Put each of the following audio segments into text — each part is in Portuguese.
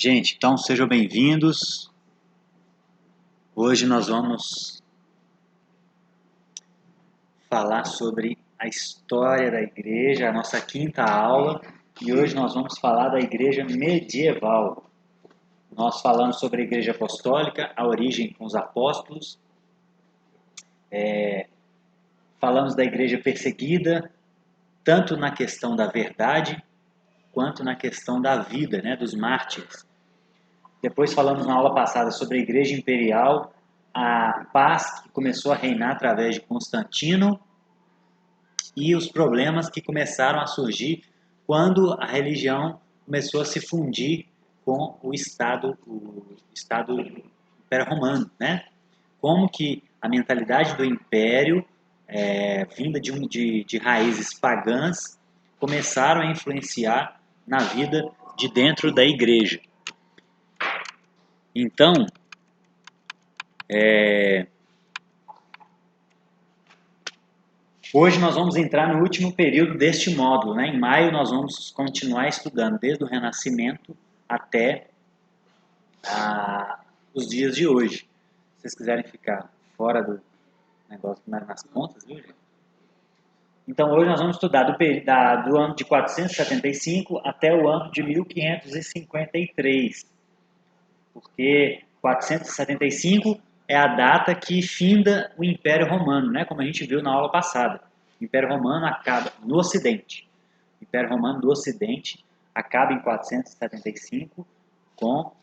Gente, então sejam bem-vindos. Hoje nós vamos falar sobre a história da igreja, a nossa quinta aula, e hoje nós vamos falar da igreja medieval. Nós falamos sobre a igreja apostólica, a origem com os apóstolos, falamos da igreja perseguida, tanto na questão da verdade, quanto na questão da vida, dos mártires. Depois falamos na aula passada sobre a igreja imperial, a paz que começou a reinar através de Constantino e os problemas que começaram a surgir quando a religião começou a se fundir com o Estado Império Romano, Como que a mentalidade do Império, vinda de raízes pagãs, começaram a influenciar na vida de dentro da igreja. Então, hoje nós vamos entrar no último período deste módulo. Em maio nós vamos continuar estudando desde o Renascimento até os dias de hoje. Se vocês quiserem ficar fora do negócio nas pontas, viu, gente? Então hoje nós vamos estudar do ano de 475 até o ano de 1553. Porque 475 é a data que finda o Império Romano, como a gente viu na aula passada. O Império Romano acaba no Ocidente. O Império Romano do Ocidente acaba em 475 com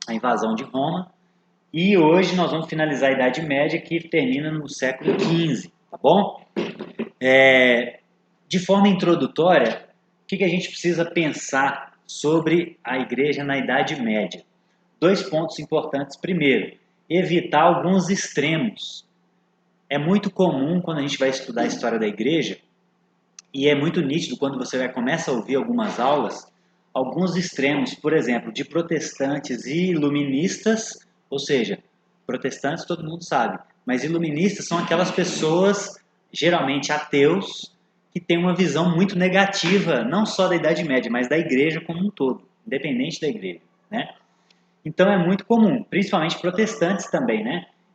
a invasão de Roma. E hoje nós vamos finalizar a Idade Média, que termina no século XV, tá bom? De forma introdutória, o que a gente precisa pensar sobre a igreja na Idade Média? 2 pontos importantes. Primeiro, evitar alguns extremos. É muito comum quando a gente vai estudar a história da igreja, e é muito nítido quando você começa a ouvir algumas aulas, alguns extremos, por exemplo, de protestantes e iluministas, ou seja, protestantes todo mundo sabe, mas iluministas são aquelas pessoas, geralmente ateus, que têm uma visão muito negativa, não só da Idade Média, mas da igreja como um todo, independente da igreja, Então é muito comum, principalmente protestantes também,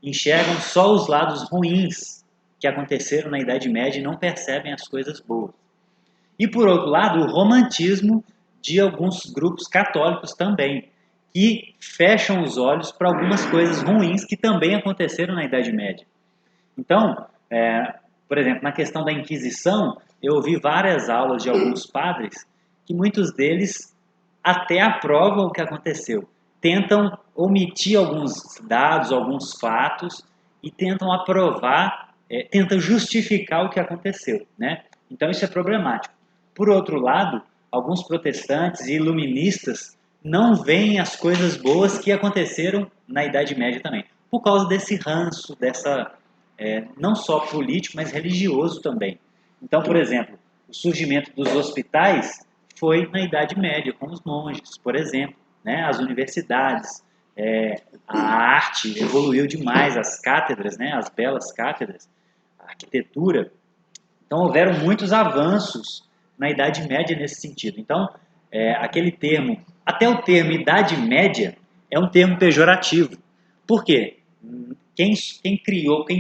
enxergam só os lados ruins que aconteceram na Idade Média e não percebem as coisas boas. E por outro lado, o romantismo de alguns grupos católicos também, que fecham os olhos para algumas coisas ruins que também aconteceram na Idade Média. Então, por exemplo, na questão da Inquisição, eu ouvi várias aulas de alguns padres que muitos deles até aprovam o que aconteceu. Tentam omitir alguns dados, alguns fatos e tentam aprovar, tentam justificar o que aconteceu, Então isso é problemático. Por outro lado, alguns protestantes e iluministas não veem as coisas boas que aconteceram na Idade Média também, por causa desse ranço, não só político, mas religioso também. Então, por exemplo, o surgimento dos hospitais foi na Idade Média, com os monges, por exemplo, as universidades, a arte evoluiu demais, as cátedras, as belas cátedras, a arquitetura. Então, houveram muitos avanços na Idade Média nesse sentido. Então, aquele termo, até o termo Idade Média, é um termo pejorativo. Por quê? Quem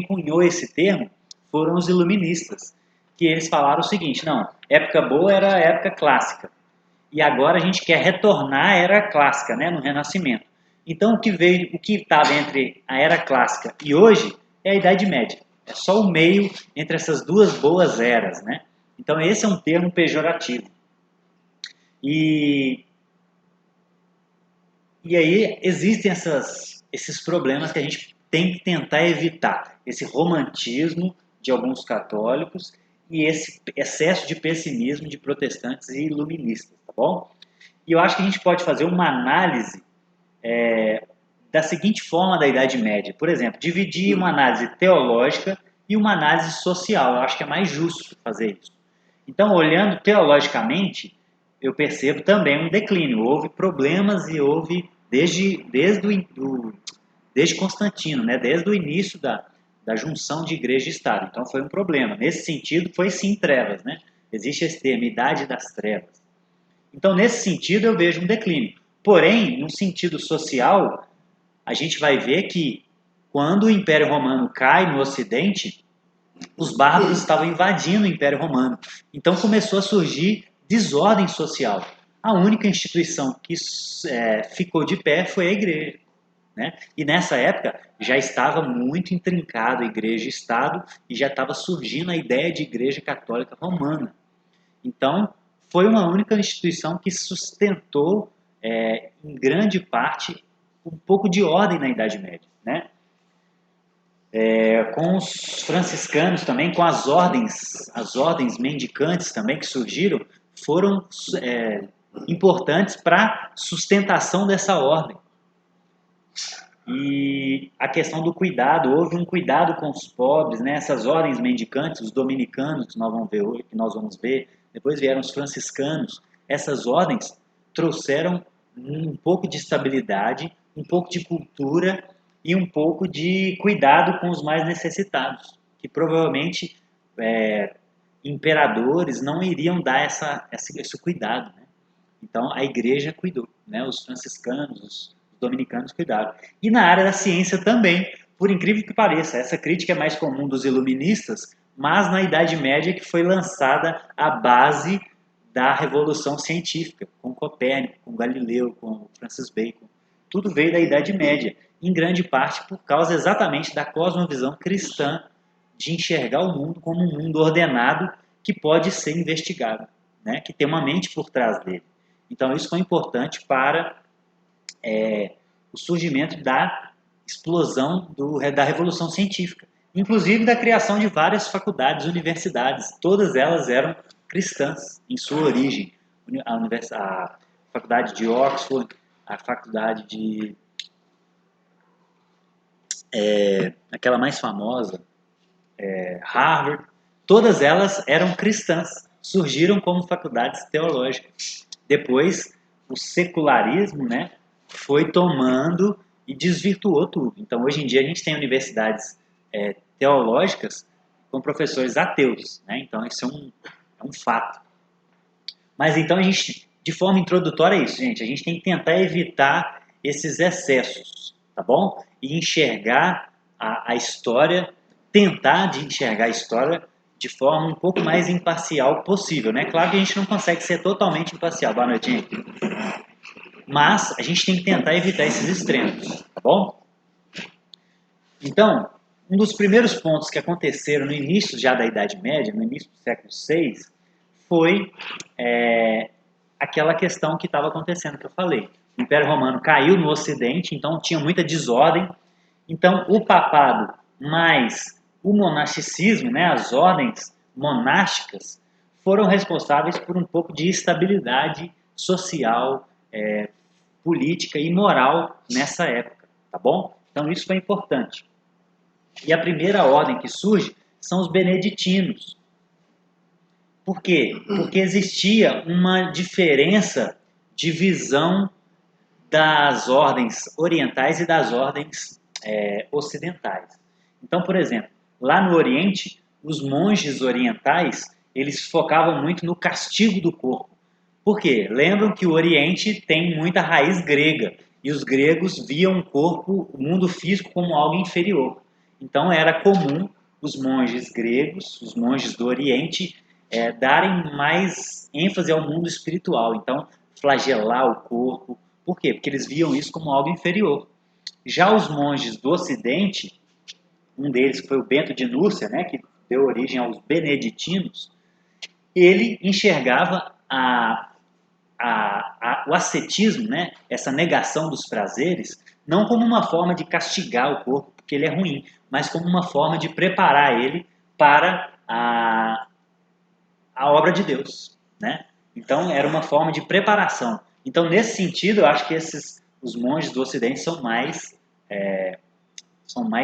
cunhou esse termo foram os iluministas, que eles falaram o seguinte: não, época boa era a época clássica, e agora a gente quer retornar à era clássica, no Renascimento. Então o que estava entre a era clássica e hoje é a Idade Média. É só o meio entre essas duas boas eras, Então esse é um termo pejorativo. E aí existem esses problemas que a gente tem que tentar evitar. Esse romantismo de alguns católicos e esse excesso de pessimismo de protestantes e iluministas, tá bom? E eu acho que a gente pode fazer uma análise da seguinte forma da Idade Média. Por exemplo, dividir uma análise teológica e uma análise social. Eu acho que é mais justo fazer isso. Então, olhando teologicamente, eu percebo também um declínio. Houve problemas e houve desde Constantino, desde o início da junção de igreja e Estado. Então foi um problema. Nesse sentido, foi sim trevas. Existe esse termo, idade das trevas. Então, nesse sentido, eu vejo um declínio. Porém, no sentido social, a gente vai ver que quando o Império Romano cai no Ocidente, os bárbaros estavam invadindo o Império Romano. Então começou a surgir desordem social. A única instituição que ficou de pé foi a igreja. Né? E nessa época já estava muito intrincado a igreja e Estado e já estava surgindo a ideia de igreja católica romana. Então, foi uma única instituição que sustentou, em grande parte, um pouco de ordem na Idade Média. Né? Com os franciscanos também, com as ordens mendicantes também que surgiram, foram importantes para a sustentação dessa ordem. E a questão do cuidado, houve um cuidado com os pobres, né? Essas ordens mendicantes, os dominicanos, que nós vamos ver, depois vieram os franciscanos. Essas ordens trouxeram um pouco de estabilidade, um pouco de cultura e um pouco de cuidado com os mais necessitados, que provavelmente imperadores não iriam dar esse cuidado. Né? Então a igreja cuidou, né? Os franciscanos, os dominicanos cuidaram. E na área da ciência também, por incrível que pareça, essa crítica é mais comum dos iluministas, mas na Idade Média que foi lançada a base da revolução científica, com Copérnico, com Galileu, com Francis Bacon. Tudo veio da Idade Média, em grande parte por causa exatamente da cosmovisão cristã de enxergar o mundo como um mundo ordenado que pode ser investigado, né? Que tem uma mente por trás dele. Então isso foi importante para o surgimento da explosão da Revolução Científica, inclusive da criação de várias faculdades, universidades, todas elas eram cristãs em sua origem. A faculdade de Oxford, a faculdade de... aquela mais famosa, Harvard, todas elas eram cristãs, surgiram como faculdades teológicas. Depois, o secularismo, né, foi tomando e desvirtuou tudo. Então, hoje em dia, a gente tem universidades teológicas com professores ateus. Né? Então, isso é um fato. Mas, então, a gente, de forma introdutória, é isso, gente. A gente tem que tentar evitar esses excessos, tá bom? E enxergar a história, tentar de enxergar a história de forma um pouco mais imparcial possível. Né? Claro que a gente não consegue ser totalmente imparcial. Boa noite, gente. Mas a gente tem que tentar evitar esses extremos, tá bom? Então, um dos primeiros pontos que aconteceram no início já da Idade Média, no início do século VI, foi aquela questão que estava acontecendo, que eu falei. O Império Romano caiu no Ocidente, então tinha muita desordem. Então, o papado mais o monasticismo, né, as ordens monásticas, foram responsáveis por um pouco de estabilidade social, política e moral nessa época, tá bom? Então isso foi importante. E a primeira ordem que surge são os beneditinos. Por quê? Porque existia uma diferença de visão das ordens orientais e das ordens ocidentais. Então, por exemplo, lá no Oriente, os monges orientais, eles focavam muito no castigo do corpo. Por quê? Lembram que o Oriente tem muita raiz grega e os gregos viam o corpo, o mundo físico, como algo inferior. Então era comum os monges gregos, os monges do Oriente, darem mais ênfase ao mundo espiritual. Então, flagelar o corpo. Por quê? Porque eles viam isso como algo inferior. Já os monges do Ocidente, um deles foi o Bento de Núrcia, né, que deu origem aos beneditinos, ele enxergava o ascetismo, né, essa negação dos prazeres, não como uma forma de castigar o corpo, porque ele é ruim, mas como uma forma de preparar ele para a obra de Deus. Né? Então, era uma forma de preparação. Então, nesse sentido, eu acho que os monges do Ocidente são mais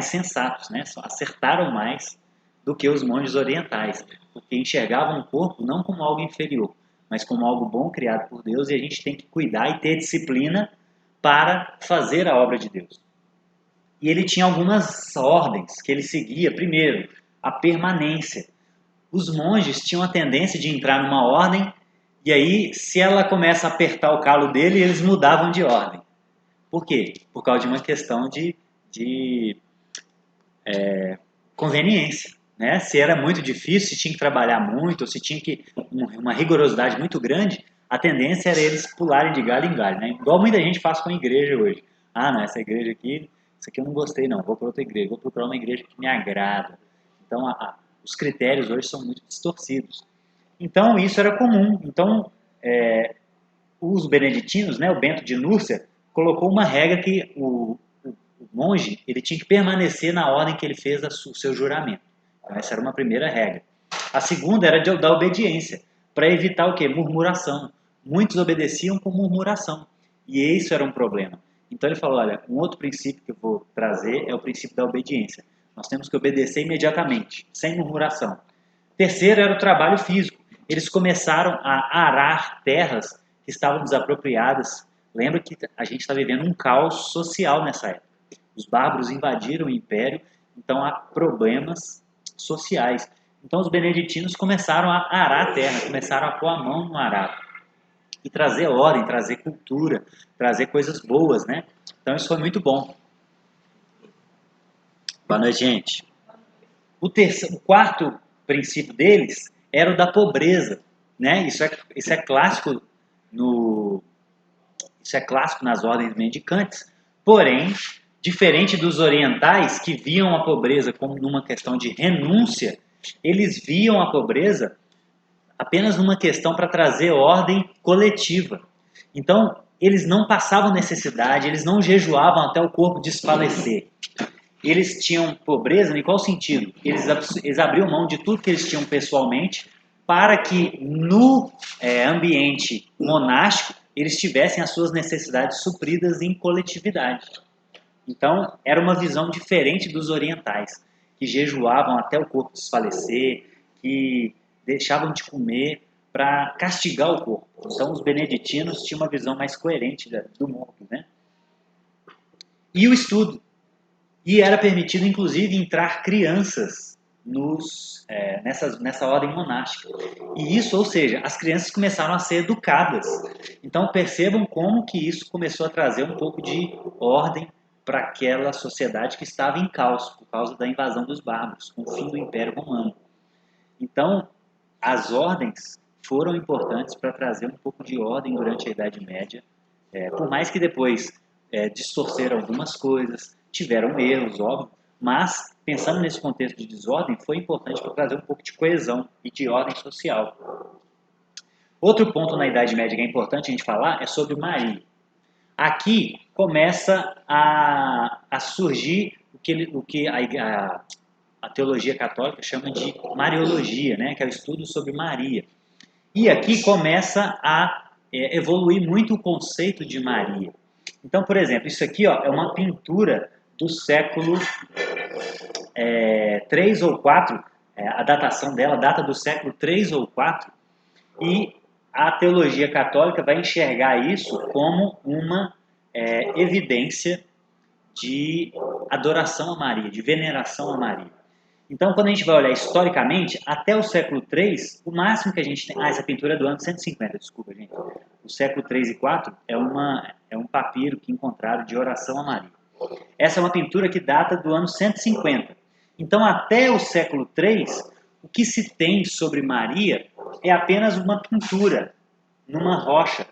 sensatos, né? Acertaram mais do que os monges orientais, porque enxergavam o corpo não como algo inferior, mas como algo bom criado por Deus, e a gente tem que cuidar e ter disciplina para fazer a obra de Deus. E ele tinha algumas ordens que ele seguia. Primeiro, a permanência. Os monges tinham a tendência de entrar numa ordem, E aí, se ela começa a apertar o calo dele, eles mudavam de ordem. Por quê? Por causa de uma questão de conveniência. Né? Se era muito difícil, se tinha que trabalhar muito, ou se tinha que uma rigorosidade muito grande, a tendência era eles pularem de galho em galho. Né? Igual muita gente faz com a igreja hoje. Ah, não, essa igreja aqui, isso aqui eu não gostei não, vou para outra igreja, vou procurar uma igreja que me agrada. Então, os critérios hoje são muito distorcidos. Então, isso era comum. Então, os beneditinos, né, o Bento de Núrcia, colocou uma regra que o monge ele tinha que permanecer na ordem que ele fez o seu juramento. Então, essa era uma primeira regra. A segunda era da obediência, para evitar o quê? Murmuração. Muitos obedeciam com murmuração. E isso era um problema. Então ele falou, olha, um outro princípio que eu vou trazer é o princípio da obediência. Nós temos que obedecer imediatamente, sem murmuração. Terceiro era o trabalho físico. Eles começaram a arar terras que estavam desapropriadas. Lembra que a gente está vivendo um caos social nessa época. Os bárbaros invadiram o império, então há problemas sociais. Então os beneditinos começaram a arar a terra, começaram a pôr a mão no arado. E trazer ordem, trazer cultura, trazer coisas boas, né? Então isso foi muito bom. Boa noite, gente. O quarto princípio deles era o da pobreza, né? Isso é clássico isso é clássico nas ordens mendicantes. Porém, diferente dos orientais que viam a pobreza como numa questão de renúncia, eles viam a pobreza apenas numa questão para trazer ordem coletiva. Então, eles não passavam necessidade, eles não jejuavam até o corpo desfalecer. Eles tinham pobreza em qual sentido? Eles abriam mão de tudo que eles tinham pessoalmente para que no ambiente monástico eles tivessem as suas necessidades supridas em coletividade. Então, era uma visão diferente dos orientais, que jejuavam até o corpo desfalecer, que deixavam de comer para castigar o corpo. Então, os beneditinos tinham uma visão mais coerente do mundo. Né? E o estudo. E era permitido, inclusive, entrar crianças nessa ordem monástica. E isso, ou seja, as crianças começaram a ser educadas. Então, percebam como que isso começou a trazer um pouco de ordem para aquela sociedade que estava em caos, por causa da invasão dos bárbaros, com o fim do Império Romano. Então, as ordens foram importantes para trazer um pouco de ordem durante a Idade Média, por mais que depois distorceram algumas coisas, tiveram erros, óbvio, mas, pensando nesse contexto de desordem, foi importante para trazer um pouco de coesão e de ordem social. Outro ponto na Idade Média que é importante a gente falar é sobre Maria. Aqui começa a surgir o que a teologia católica chama de Mariologia, né, que é o estudo sobre Maria. E aqui começa a evoluir muito o conceito de Maria. Então, por exemplo, isso aqui é uma pintura do século 3 ou 4, a datação dela data do século 3 ou 4, e a teologia católica vai enxergar isso como uma evidência de adoração a Maria, de veneração a Maria. Então, quando a gente vai olhar historicamente, até o século 3, o máximo que a gente tem... essa pintura é do ano 150, desculpa, gente. O século 3 e 4 é um papiro que encontraram de oração a Maria. Essa é uma pintura que data do ano 150. Então, até o século 3, o que se tem sobre Maria é apenas uma pintura numa rocha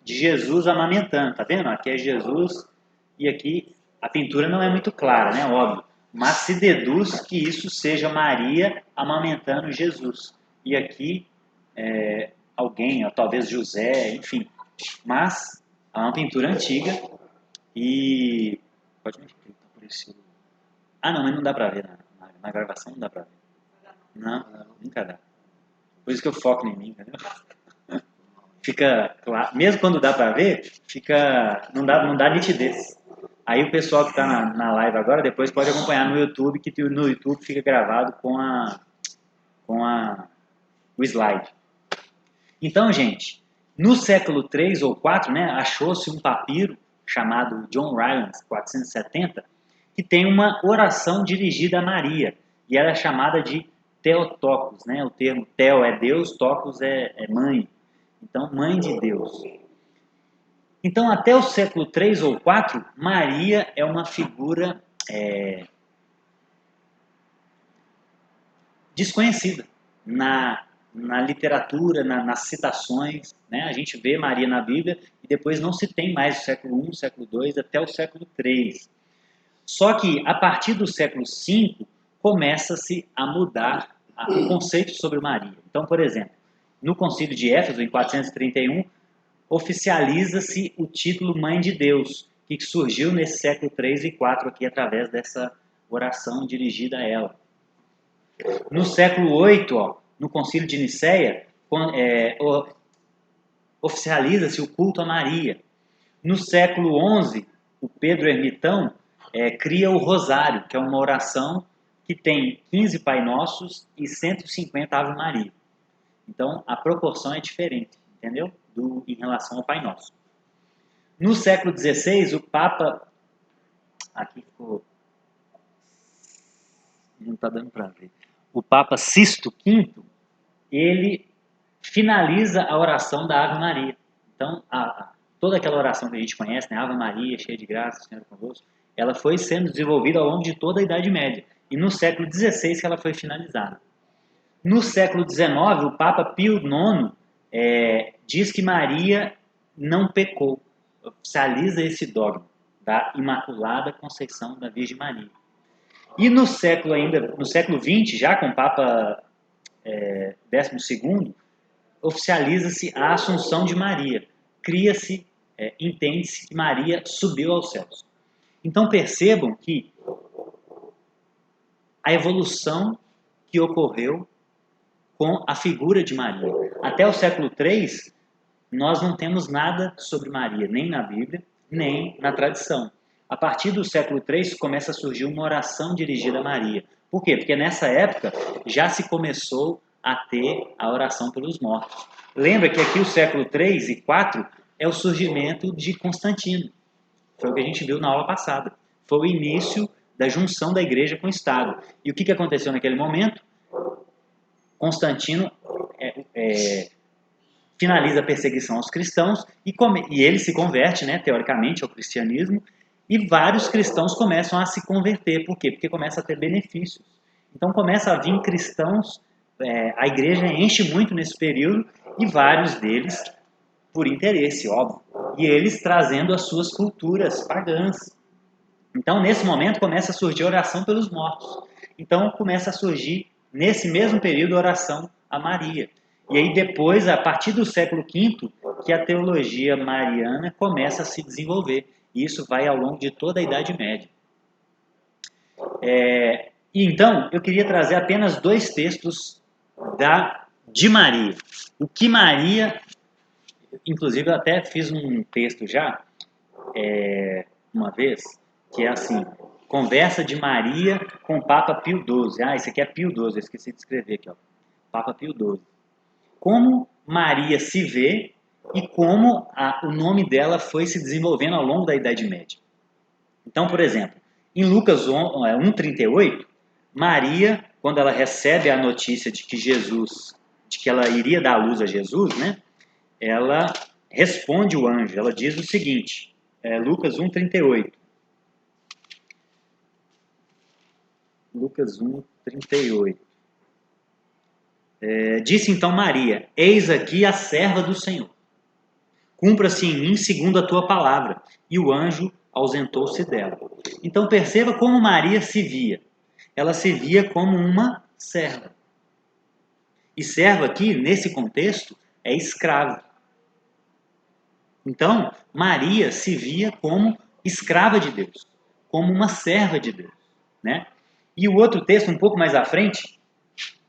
de Jesus amamentando. Tá vendo? Aqui é Jesus e aqui a pintura não é muito clara, né? Óbvio. Mas se deduz que isso seja Maria amamentando Jesus. E aqui alguém, ou talvez José, enfim. Mas é uma pintura antiga e... Pode mexer, tá por esse... Ah, não, mas não dá pra ver na gravação, não dá pra ver. Não, nunca dá. Por isso que eu foco em mim, entendeu? Fica claro, mesmo quando dá pra ver, não dá nitidez. Aí o pessoal que está na live agora, depois pode acompanhar no YouTube, que no YouTube fica gravado com o slide. Então, gente, no século 3 ou 4, né, achou-se um papiro chamado John Rylands, 470, que tem uma oração dirigida a Maria, e ela é chamada de Theotokos, né? O termo Theo é Deus, Tokos é mãe. Então, mãe de Deus. Então, até o século 3 ou 4, Maria é uma figura desconhecida na literatura, nas citações. Né? A gente vê Maria na Bíblia e depois não se tem mais o século I, o século II, até o século III. Só que, a partir do século V, começa-se a mudar o conceito sobre Maria. Então, por exemplo, no Concílio de Éfeso, em 431, oficializa-se o título Mãe de Deus, que surgiu nesse século III e IV aqui através dessa oração dirigida a ela. No século VIII, no Concílio de Nicéia, oficializa-se o culto a Maria. No século XI, o Pedro Ermitão cria o Rosário, que é uma oração que tem 15 Pai Nossos e 150 Ave Maria. Então, a proporção é diferente, entendeu? Em relação ao Pai Nosso. No século XVI, o Papa... Aqui ficou... Não está dando para ver. O Papa Sisto V, ele finaliza a oração da Ave Maria. Então, toda aquela oração que a gente conhece, né? Ave Maria, cheia de graça, Senhor é convosco, ela foi sendo desenvolvida ao longo de toda a Idade Média. E no século XVI que ela foi finalizada. No século XIX, o Papa Pio IX diz que Maria não pecou. Oficializa esse dogma da Imaculada Conceição da Virgem Maria. E no século XX, já com o Papa XII, oficializa-se a Assunção de Maria. Cria-se, entende-se que Maria subiu aos céus. Então percebam que a evolução que ocorreu com a figura de Maria. Até o século III, nós não temos nada sobre Maria, nem na Bíblia, nem na tradição. A partir do século III começa a surgir uma oração dirigida a Maria. Por quê? Porque nessa época já se começou a ter a oração pelos mortos. Lembra que aqui o século III e IV é o surgimento de Constantino. Foi o que a gente viu na aula passada. Foi o início da junção da igreja com o Estado. E o que aconteceu naquele momento? Constantino finaliza a perseguição aos cristãos e ele se converte, né, teoricamente, ao cristianismo, e vários cristãos começam a se converter. Por quê? Porque começa a ter benefícios. Então começa a vir cristãos, a igreja enche muito nesse período, e vários deles por interesse, óbvio, e eles trazendo as suas culturas pagãs. Então nesse momento começa a surgir a oração pelos mortos. Então começa a surgir, nesse mesmo período, a oração a Maria. E aí depois, a partir do século V, que a teologia mariana começa a se desenvolver. E isso vai ao longo de toda a Idade Média. E então, eu queria trazer apenas 2 textos de Maria. O que Maria... Inclusive, eu até fiz um texto já, uma vez, que é assim... Conversa de Maria com o Papa Pio XII. Esse aqui é Pio XII, eu esqueci de escrever aqui. Papa Pio XII. Como Maria se vê e como o nome dela foi se desenvolvendo ao longo da Idade Média. Então, por exemplo, em Lucas 1,38, Maria, quando ela recebe a notícia de que ela iria dar à luz a Jesus, né, ela responde o anjo, ela diz o seguinte, Lucas 1,38. Lucas 1,38. Disse então Maria, eis aqui a serva do Senhor. Cumpra-se em mim segundo a tua palavra. E o anjo ausentou-se dela. Então perceba como Maria se via. Ela se via como uma serva. E serva aqui, nesse contexto, é escravo. Então, Maria se via como escrava de Deus, como uma serva de Deus, né? E o outro texto, um pouco mais à frente,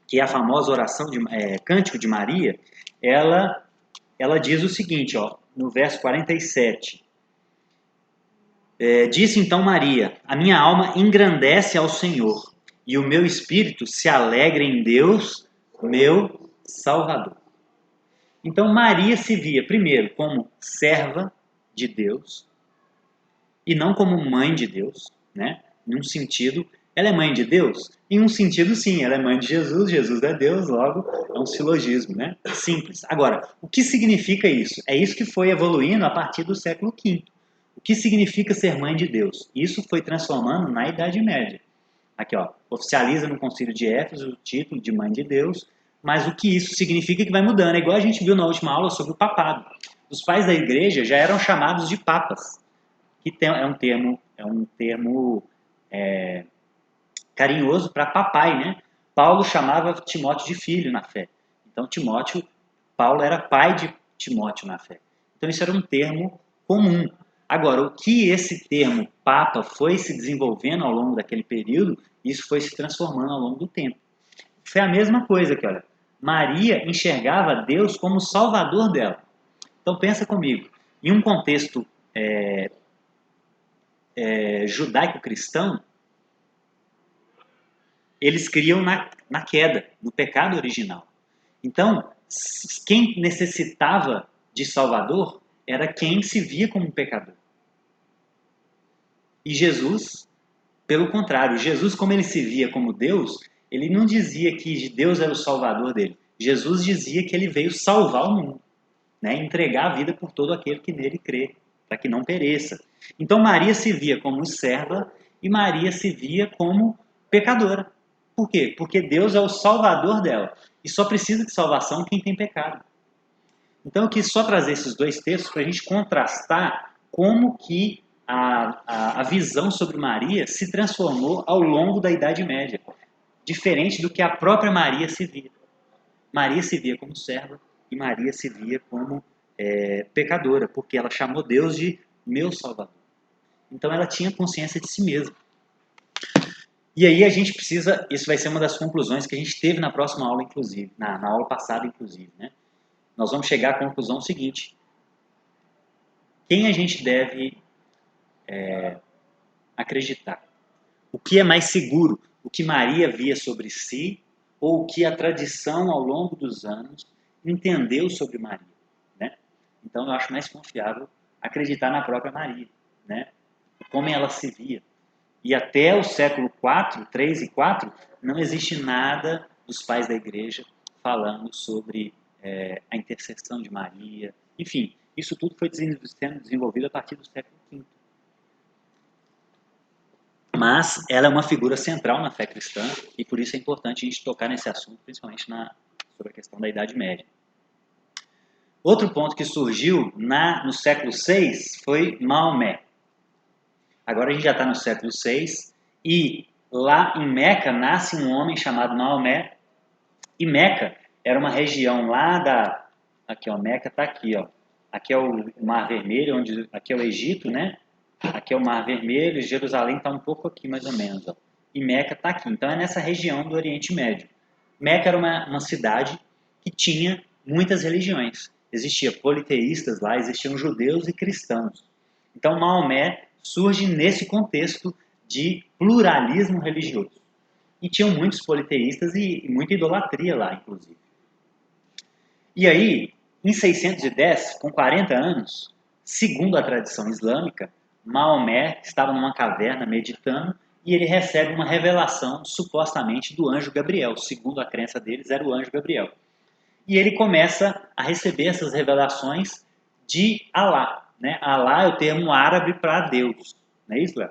que é a famosa oração Cântico de Maria, ela diz o seguinte, no verso 47. Disse então Maria, a minha alma engrandece ao Senhor, e o meu espírito se alegra em Deus, meu Salvador. Então Maria se via, primeiro, como serva de Deus, e não como mãe de Deus, né? Num sentido Ela é mãe de Deus? Em um sentido, sim, ela é mãe de Jesus, Jesus é Deus, logo é um silogismo, né? Simples. Agora, o que significa isso? É isso que foi evoluindo a partir do século V. O que significa ser mãe de Deus? Isso foi transformando na Idade Média. Aqui, ó, oficializa no Concílio de Éfeso o título de mãe de Deus, mas o que isso significa que vai mudando. É igual a gente viu na última aula sobre o papado. Os pais da igreja já eram chamados de papas, que é um termo carinhoso para papai, né? Paulo chamava Timóteo de filho na fé. Então Paulo era pai de Timóteo na fé. Então isso era um termo comum. Agora, o que esse termo papa foi se desenvolvendo ao longo daquele período, isso foi se transformando ao longo do tempo. Foi a mesma coisa que, olha, Maria enxergava Deus como o salvador dela. Então pensa comigo, em um contexto judaico-cristão, eles criam na queda, no pecado original. Então, quem necessitava de Salvador era quem se via como um pecador. E Jesus, pelo contrário, Jesus, como ele se via como Deus, ele não dizia que Deus era o Salvador dele. Jesus dizia que ele veio salvar o mundo, né? Entregar a vida por todo aquele que nele crê, para que não pereça. Então Maria se via como serva e Maria se via como pecadora. Por quê? Porque Deus é o salvador dela. E só precisa de salvação quem tem pecado. Então eu quis só trazer esses dois textos para a gente contrastar como que a visão sobre Maria se transformou ao longo da Idade Média. Diferente do que a própria Maria se via. Maria se via como serva e Maria se via como pecadora, porque ela chamou Deus de meu Salvador. Então ela tinha consciência de si mesma. E aí a gente precisa, isso vai ser uma das conclusões que a gente teve na próxima aula, inclusive, na aula passada, inclusive, né? Nós vamos chegar à conclusão seguinte: quem a gente deve acreditar? O que é mais seguro? O que Maria via sobre si ou o que a tradição ao longo dos anos entendeu sobre Maria, né? Então eu acho mais confiável acreditar na própria Maria, né? Como ela se via. E até o século IV, 3 e 4, não existe nada dos pais da igreja falando sobre a intercessão de Maria. Enfim, isso tudo foi sendo desenvolvido a partir do século V. Mas ela é uma figura central na fé cristã e por isso é importante a gente tocar nesse assunto, principalmente sobre a questão da Idade Média. Outro ponto que surgiu no século VI foi Maomé. Agora a gente já está no século VI e lá em Meca nasce um homem chamado Maomé. E Meca era uma região lá aqui, ó, Meca está aqui, ó. Aqui é o Mar Vermelho, aqui é o Egito, né? Aqui é o Mar Vermelho, e Jerusalém está um pouco aqui mais ou menos, ó. E Meca está aqui. Então é nessa região do Oriente Médio. Meca era uma cidade que tinha muitas religiões. Existiam politeístas lá, existiam judeus e cristãos. Então Maomé surge nesse contexto de pluralismo religioso. E tinham muitos politeístas e muita idolatria lá, inclusive. E aí, em 610, com 40 anos, segundo a tradição islâmica, Maomé estava numa caverna meditando e ele recebe uma revelação, supostamente, do anjo Gabriel. Segundo a crença deles, era o anjo Gabriel. E ele começa a receber essas revelações de Alá. Né? Alá é o termo árabe para Deus. Não é isso, Léo?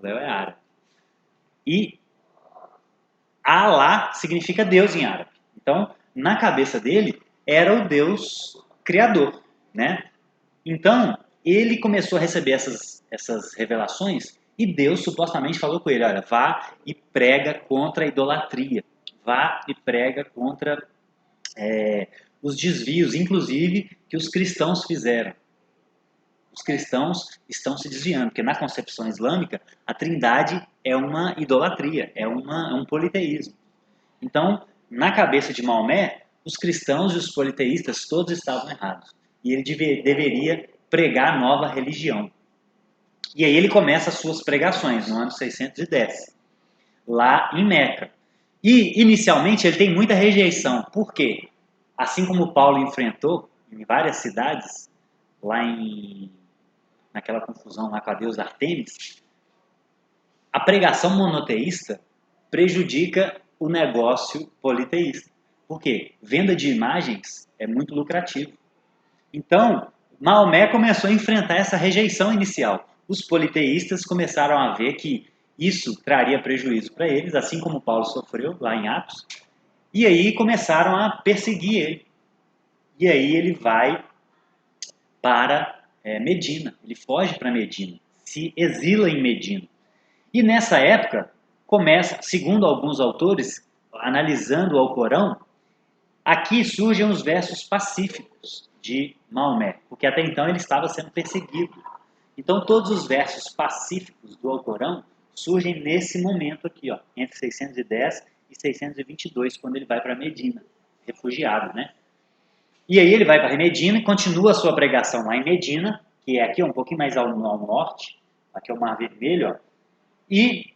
Léo é árabe. E Alá significa Deus em árabe. Então, na cabeça dele, era o Deus criador. Né? Então, ele começou a receber essas revelações e Deus supostamente falou com ele, olha, vá e prega contra a idolatria. Vá e prega contra os desvios, inclusive, que os cristãos fizeram. Os cristãos estão se desviando, porque na concepção islâmica, a trindade é uma idolatria, é um politeísmo. Então, na cabeça de Maomé, os cristãos e os politeístas todos estavam errados. E ele deveria pregar a nova religião. E aí ele começa as suas pregações, no ano 610, lá em Meca. E, inicialmente, ele tem muita rejeição. Por quê? Assim como Paulo enfrentou em várias cidades, lá naquela confusão lá com a deusa Artemis, a pregação monoteísta prejudica o negócio politeísta. Por quê? Venda de imagens é muito lucrativo. Então, Maomé começou a enfrentar essa rejeição inicial. Os politeístas começaram a ver que isso traria prejuízo para eles, assim como Paulo sofreu lá em Atos, e aí começaram a perseguir ele. E aí ele vai para Medina, ele foge para Medina, se exila em Medina. E nessa época, começa, segundo alguns autores, analisando o Alcorão, aqui surgem os versos pacíficos de Maomé, porque até então ele estava sendo perseguido. Então todos os versos pacíficos do Alcorão surgem nesse momento aqui, ó, entre 610 e 622, quando ele vai para Medina, refugiado, né? E aí ele vai para Medina e continua a sua pregação lá em Medina, que é aqui um pouquinho mais ao norte, aqui é o Mar Vermelho, ó, e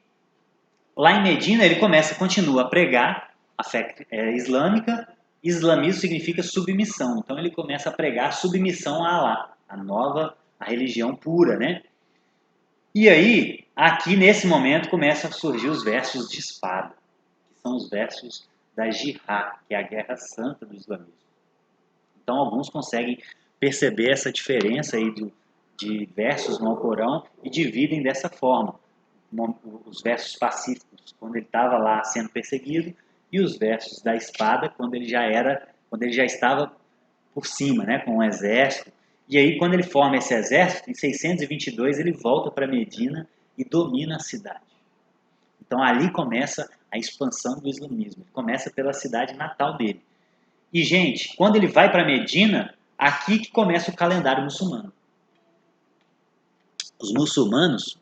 lá em Medina ele continua a pregar a fé islâmica. Islamismo significa submissão, então ele começa a pregar submissão a Alá, a religião pura, né? E aí, aqui nesse momento começam a surgir os versos de espada, que são os versos da Jihad, que é a guerra santa do islamismo. Então alguns conseguem perceber essa diferença aí de versos no Alcorão e dividem dessa forma. Os versos pacíficos, quando ele estava lá sendo perseguido, e os versos da espada, quando ele já estava por cima, né, com um exército. E aí, quando ele forma esse exército, em 622, ele volta para Medina e domina a cidade. Então, ali começa a expansão do islamismo. Ele começa pela cidade natal dele. E, gente, quando ele vai para Medina, aqui que começa o calendário muçulmano. Os muçulmanos,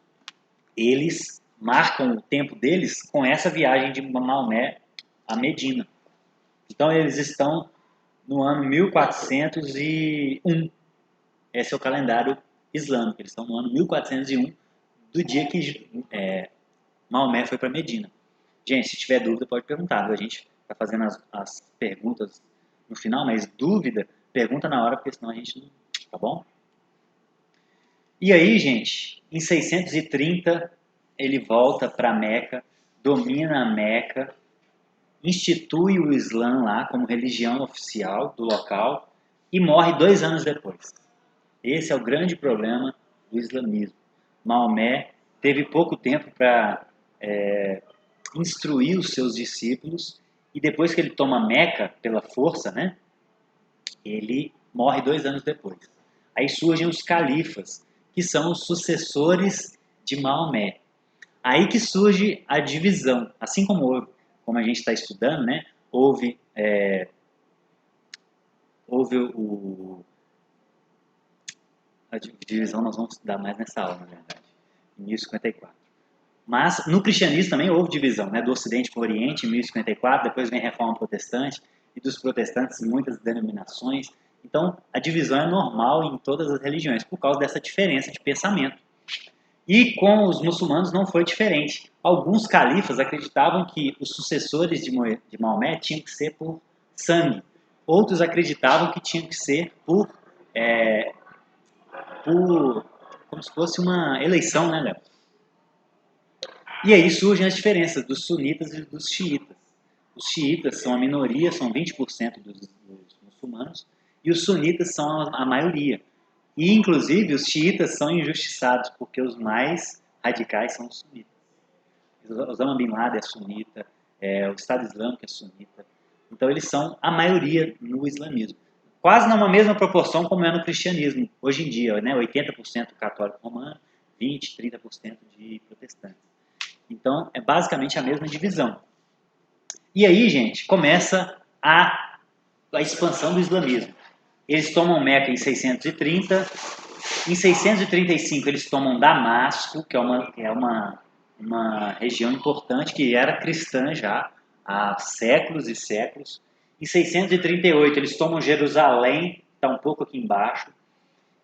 eles marcam o tempo deles com essa viagem de Maomé a Medina. Então, eles estão no ano 1401. Esse é o calendário islâmico. Eles estão no ano 1401, do dia que Maomé foi para Medina. Gente, se tiver dúvida, pode perguntar. A gente está fazendo as perguntas no final, mas dúvida, pergunta na hora, porque senão a gente não... Tá bom? E aí, gente, em 630, ele volta para Meca, domina a Meca, institui o Islã lá como religião oficial do local e morre 2 anos depois. Esse é o grande problema do islamismo. Maomé teve pouco tempo para instruir os seus discípulos e depois que ele toma Meca pela força, né, ele morre 2 anos depois. Aí surgem os califas, que são os sucessores de Maomé. Aí que surge a divisão, assim como a gente está estudando, né, houve a divisão, nós vamos estudar mais nessa aula, na verdade, em 1054. Mas no cristianismo também houve divisão, né, do Ocidente para o Oriente, em 1054, depois vem a Reforma Protestante, e dos protestantes em muitas denominações. Então, a divisão é normal em todas as religiões, por causa dessa diferença de pensamento. E com os muçulmanos não foi diferente. Alguns califas acreditavam que os sucessores de Maomé tinham que ser por sangue. Outros acreditavam que tinham que ser por como se fosse uma eleição, né, Léo? E aí surgem as diferenças dos sunitas e dos xiitas. Os xiitas são a minoria, são 20% dos muçulmanos, e os sunitas são a maioria. E, inclusive, os xiitas são injustiçados, porque os mais radicais são os sunitas. Osama Bin Laden é sunita, o Estado Islâmico é sunita. Então, eles são a maioria no islamismo. Quase numa mesma proporção como é no cristianismo, hoje em dia, né? 80% católico romano, 20%, 30% de protestantes. Então, é basicamente a mesma divisão. E aí, gente, começa a expansão do islamismo. Eles tomam Meca em 630. Em 635, eles tomam Damasco, que é uma região importante, que era cristã já há séculos e séculos. Em 638, eles tomam Jerusalém, está um pouco aqui embaixo.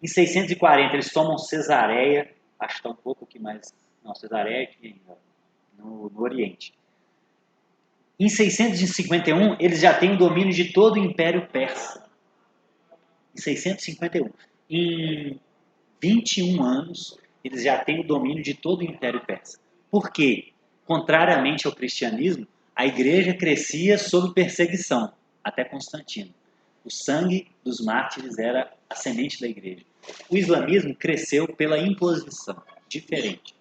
Em 640, eles tomam Cesareia, acho que está um pouco aqui mais... Não, Cesareia é aqui no Oriente. Em 651, eles já têm o domínio de todo o Império Persa. Em 651. Em 21 anos, eles já têm o domínio de todo o Império Persa. Porque, contrariamente ao cristianismo, a igreja crescia sob perseguição, até Constantino. O sangue dos mártires era a semente da igreja. O islamismo cresceu pela imposição, diferente.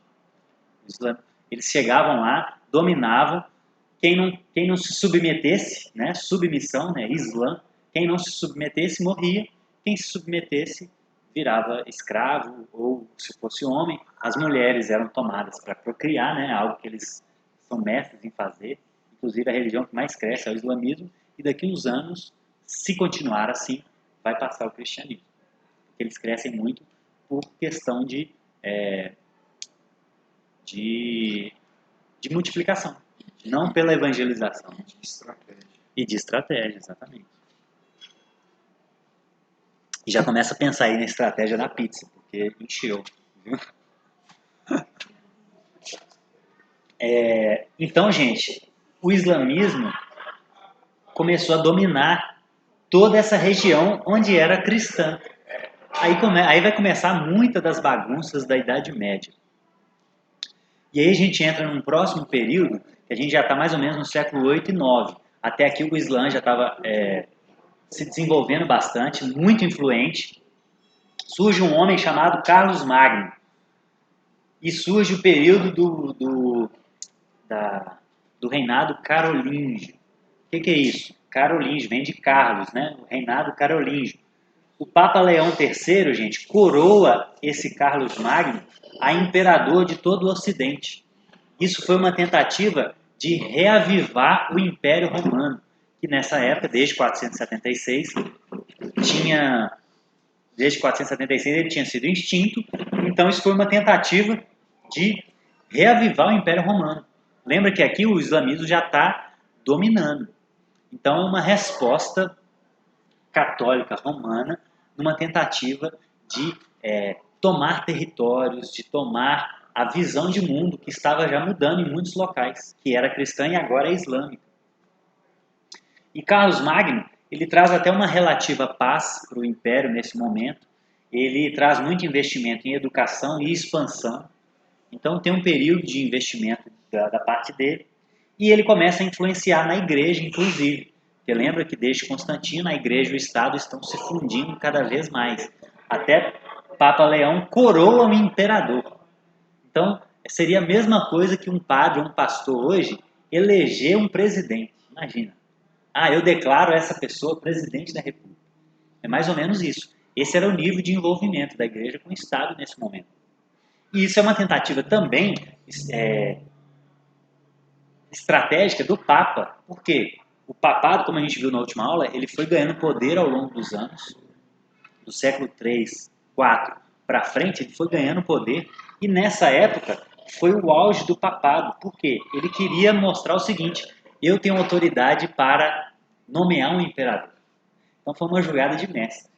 Eles chegavam lá, dominavam, quem não se submetesse, né, submissão, né, Islã, quem não se submetesse morria, quem se submetesse virava escravo, ou se fosse homem, as mulheres eram tomadas para procriar, né, algo que eles são mestres em fazer. Inclusive a religião que mais cresce é o islamismo, e daqui a uns anos, se continuar assim, vai passar o cristianismo. Porque eles crescem muito por questão de multiplicação, não pela evangelização. De estratégia. E de estratégia, exatamente. E já começa a pensar aí na estratégia da pizza, porque encheu. Viu? Então, gente, o islamismo começou a dominar toda essa região onde era cristã. Aí vai começar muitas das bagunças da Idade Média. E aí a gente entra num próximo período, que a gente já está mais ou menos no século 8 e 9. Até aqui o Islã já estava se desenvolvendo bastante, muito influente. Surge um homem chamado Carlos Magno. E surge o período do reinado carolíngio. O que é isso? Carolíngio, vem de Carlos, né? O reinado carolíngio. O Papa Leão III, gente, coroa esse Carlos Magno a imperador de todo o Ocidente. Isso foi uma tentativa de reavivar o Império Romano, que nessa época, desde 476, ele tinha sido extinto. Então isso foi uma tentativa de reavivar o Império Romano. Lembra que aqui o islamismo já está dominando. Então é uma resposta católica romana numa tentativa de tomar territórios, de tomar a visão de mundo que estava já mudando em muitos locais, que era cristã e agora é islâmica. E Carlos Magno, ele traz até uma relativa paz para o Império nesse momento. Ele traz muito investimento em educação e expansão. Então tem um período de investimento da parte dele. E ele começa a influenciar na igreja, inclusive. Porque lembra que desde Constantino a igreja e o Estado estão se fundindo cada vez mais. Até Papa Leão coroa um imperador. Então seria a mesma coisa que um padre ou um pastor hoje eleger um presidente. Imagina. Eu declaro essa pessoa presidente da República. É mais ou menos isso. Esse era o nível de envolvimento da igreja com o Estado nesse momento. E isso é uma tentativa também estratégica do Papa. Por quê? O papado, como a gente viu na última aula, ele foi ganhando poder ao longo dos anos. Do século 3, 4 para frente, ele foi ganhando poder. E nessa época foi o auge do papado. Por quê? Ele queria mostrar o seguinte: eu tenho autoridade para nomear um imperador. Então foi uma jogada de mestre.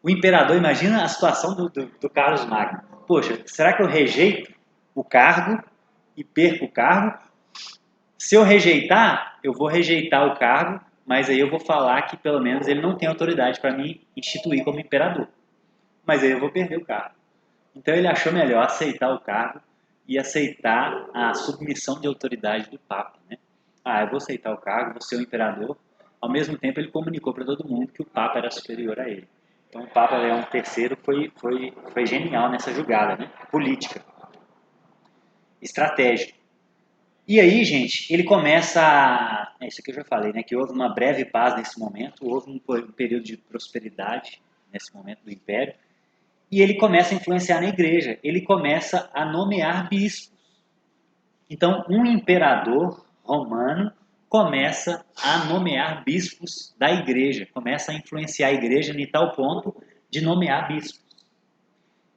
O imperador, imagina a situação do Carlos Magno. Poxa, será que eu rejeito o cargo e perco o cargo? Se eu rejeitar, eu vou rejeitar o cargo, mas aí eu vou falar que pelo menos ele não tem autoridade para me instituir como imperador. Mas aí eu vou perder o cargo. Então ele achou melhor aceitar o cargo e aceitar a submissão de autoridade do Papa, né? Eu vou aceitar o cargo, vou ser o imperador. Ao mesmo tempo ele comunicou para todo mundo que o Papa era superior a ele. Então o Papa Leão III foi genial nessa jogada, né? Política, estratégica. E aí, gente, ele começa isso que eu já falei, né? Que houve uma breve paz nesse momento, houve um período de prosperidade nesse momento do Império, e ele começa a influenciar na igreja, ele começa a nomear bispos. Então, um imperador romano começa a nomear bispos da igreja, começa a influenciar a igreja em tal ponto de nomear bispos.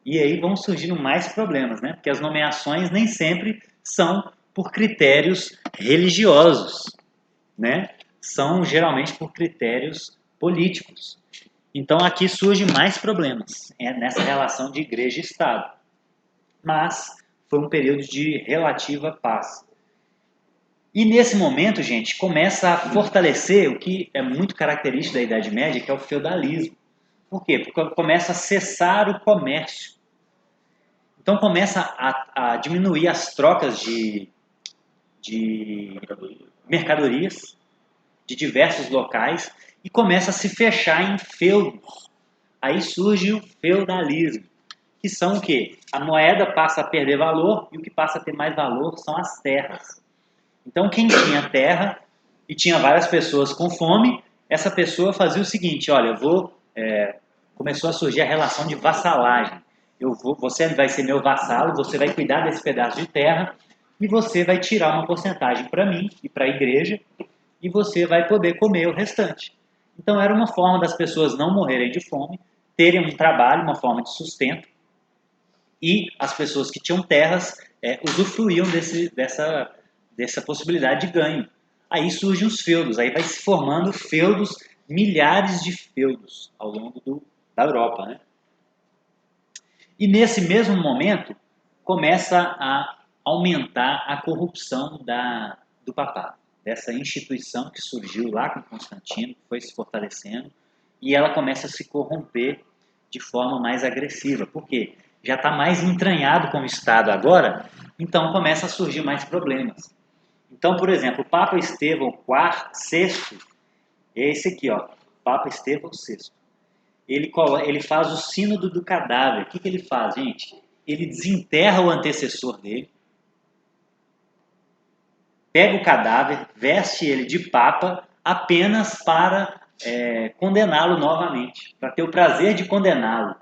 E aí vão surgindo mais problemas, né? Porque as nomeações nem sempre são por critérios religiosos, né? São geralmente por critérios políticos. Então aqui surgem mais problemas nessa relação de igreja e Estado. Mas foi um período de relativa paz. E nesse momento, gente, começa a fortalecer o que é muito característico da Idade Média, que é o feudalismo. Por quê? Porque começa a cessar o comércio. Então começa a diminuir as trocas de mercadorias de diversos locais e começa a se fechar em feudos. Aí surge o feudalismo, que são o quê? A moeda passa a perder valor e o que passa a ter mais valor são as terras. Então quem tinha terra e tinha várias pessoas com fome, essa pessoa fazia o seguinte, olha, começou a surgir a relação de vassalagem. Você vai ser meu vassalo, você vai cuidar desse pedaço de terra e você vai tirar uma porcentagem para mim e para a igreja e você vai poder comer o restante. Então era uma forma das pessoas não morrerem de fome, terem um trabalho, uma forma de sustento, e as pessoas que tinham terras usufruíam dessa possibilidade de ganho. Aí surgem os feudos, aí vai se formando feudos, milhares de feudos ao longo da Europa. Né? E nesse mesmo momento começa a aumentar a corrupção do papado, dessa instituição que surgiu lá com Constantino, que foi se fortalecendo, e ela começa a se corromper de forma mais agressiva. Por quê? Já está mais entranhado com o Estado agora, então começa a surgir mais problemas. Então, por exemplo, o Papa Estevão VI, é esse aqui, ó, Papa Estevão VI. Ele faz o sínodo do cadáver. O que ele faz, gente? Ele desenterra o antecessor dele, pega o cadáver, veste ele de papa apenas para condená-lo novamente, para ter o prazer de condená-lo.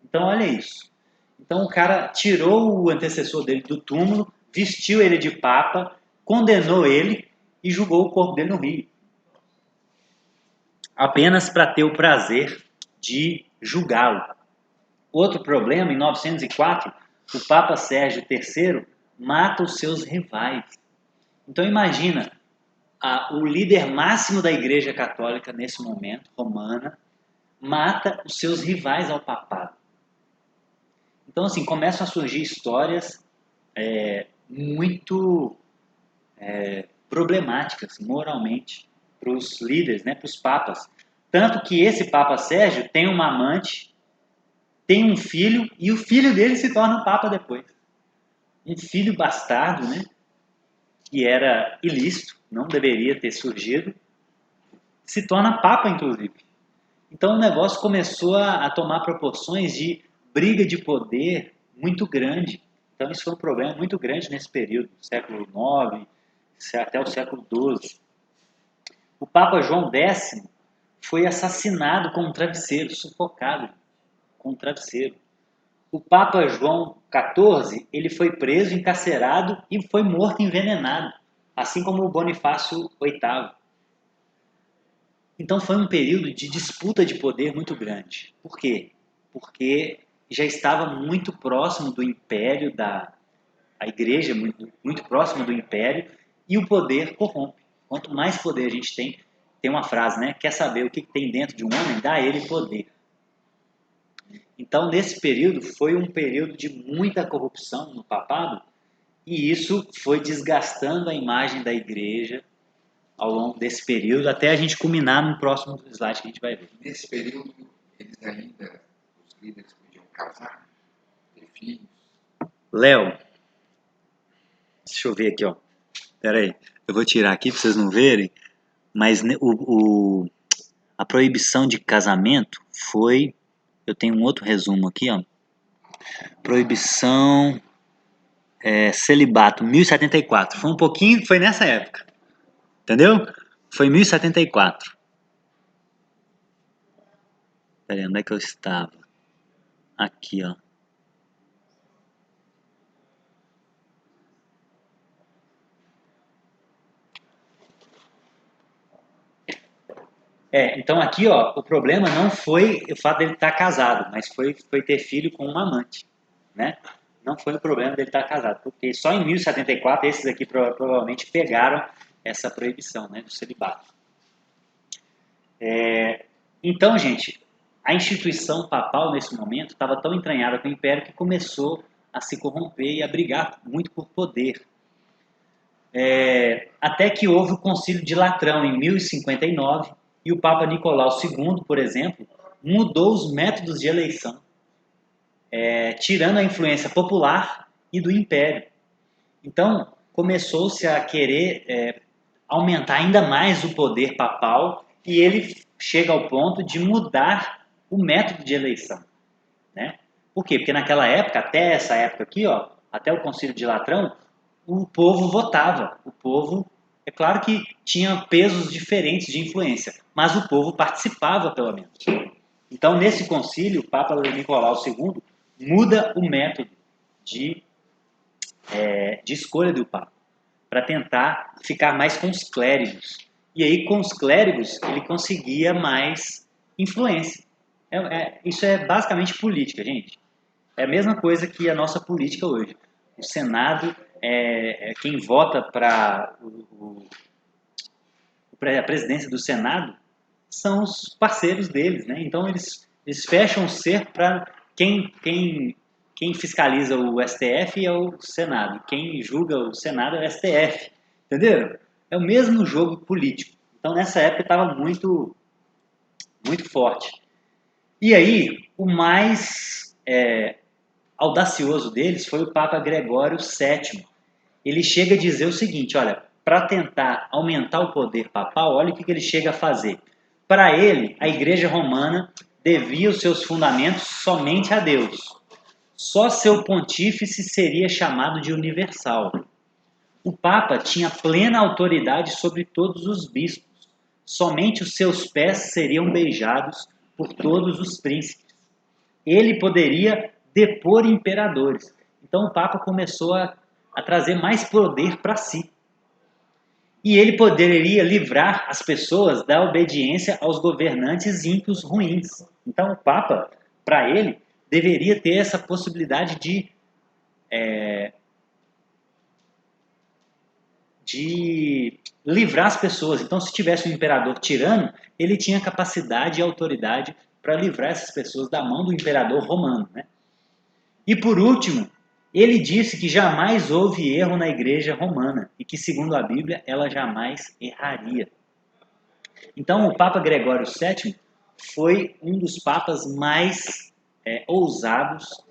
Então, olha isso. Então, o cara tirou o antecessor dele do túmulo, vestiu ele de papa, condenou ele e jogou o corpo dele no rio. Apenas para ter o prazer de julgá-lo. Outro problema, em 904, o Papa Sérgio III mata os seus rivais. Então imagina, o líder máximo da Igreja Católica nesse momento, romana, mata os seus rivais ao papado. Então assim, começam a surgir histórias muito problemáticas moralmente para os líderes, né, para os papas. Tanto que esse Papa Sérgio tem uma amante, tem um filho, e o filho dele se torna papa depois. Um filho bastardo, né? Que era ilícito, não deveria ter surgido, se torna papa, inclusive. Então o negócio começou a tomar proporções de briga de poder muito grande. Então isso foi um problema muito grande nesse período, século IX até o século XII. O Papa João X foi assassinado com um travesseiro, sufocado com um travesseiro. O Papa João XIV, ele foi preso, encarcerado e foi morto envenenado, assim como o Bonifácio VIII. Então foi um período de disputa de poder muito grande. Por quê? Porque já estava muito próximo do império, a igreja muito próxima do império, e o poder corrompe. Quanto mais poder a gente tem uma frase, né? Quer saber o que tem dentro de um homem? Dá a ele poder. Então, nesse período, foi um período de muita corrupção no papado, e isso foi desgastando a imagem da igreja ao longo desse período, até a gente culminar no próximo slide que a gente vai ver. Nesse período, eles ainda, os líderes podiam casar, ter filhos. Léo, deixa eu ver aqui, ó. Pera aí, eu vou tirar aqui para vocês não verem, mas a proibição de casamento foi, eu tenho um outro resumo aqui, ó. Proibição celibato, 1074. Foi um pouquinho, foi nessa época. Entendeu? Foi 1074. Peraí, onde é que eu estava? Aqui, ó. Então aqui, ó, o problema não foi o fato dele estar casado, mas foi ter filho com uma amante, né? Não foi o problema dele estar casado, porque só em 1074 esses aqui provavelmente pegaram essa proibição, né, do celibato. Então, gente, a instituição papal nesse momento estava tão entranhada com o império que começou a se corromper e a brigar muito por poder. Até que houve o Concílio de Latrão em 1059 e o Papa Nicolau II, por exemplo, mudou os métodos de eleição. tirando a influência popular e do império. Então, começou-se a querer aumentar ainda mais o poder papal e ele chega ao ponto de mudar o método de eleição, né? Por quê? Porque naquela época, até essa época aqui, ó, até o Concílio de Latrão, o povo votava. O povo, é claro que tinha pesos diferentes de influência, mas o povo participava, pelo menos. Então, nesse concílio, o Papa Nicolau II muda o método de escolha do Papa, para tentar ficar mais com os clérigos. E aí, com os clérigos, ele conseguia mais influência. Isso é basicamente política, gente. É a mesma coisa que a nossa política hoje. O Senado, quem vota para a presidência do Senado são os parceiros deles, né? Então eles fecham o cerco para quem fiscaliza o STF é o Senado, quem julga o Senado é o STF, entenderam? É o mesmo jogo político. Então nessa época estava muito forte. E aí o mais audacioso deles foi o Papa Gregório VII. Ele chega a dizer o seguinte, olha, para tentar aumentar o poder papal, olha o que ele chega a fazer. Para ele, a Igreja Romana devia os seus fundamentos somente a Deus. Só seu pontífice seria chamado de universal. O Papa tinha plena autoridade sobre todos os bispos. Somente os seus pés seriam beijados por todos os príncipes. Ele poderia depor imperadores. Então o Papa começou a trazer mais poder para si. E ele poderia livrar as pessoas da obediência aos governantes ímpios ruins. Então o Papa, para ele, deveria ter essa possibilidade de livrar as pessoas. Então, se tivesse um imperador tirano, ele tinha capacidade e autoridade para livrar essas pessoas da mão do imperador romano, né? E por último, ele disse que jamais houve erro na Igreja Romana e que, segundo a Bíblia, ela jamais erraria. Então, o Papa Gregório VII foi um dos papas mais ousados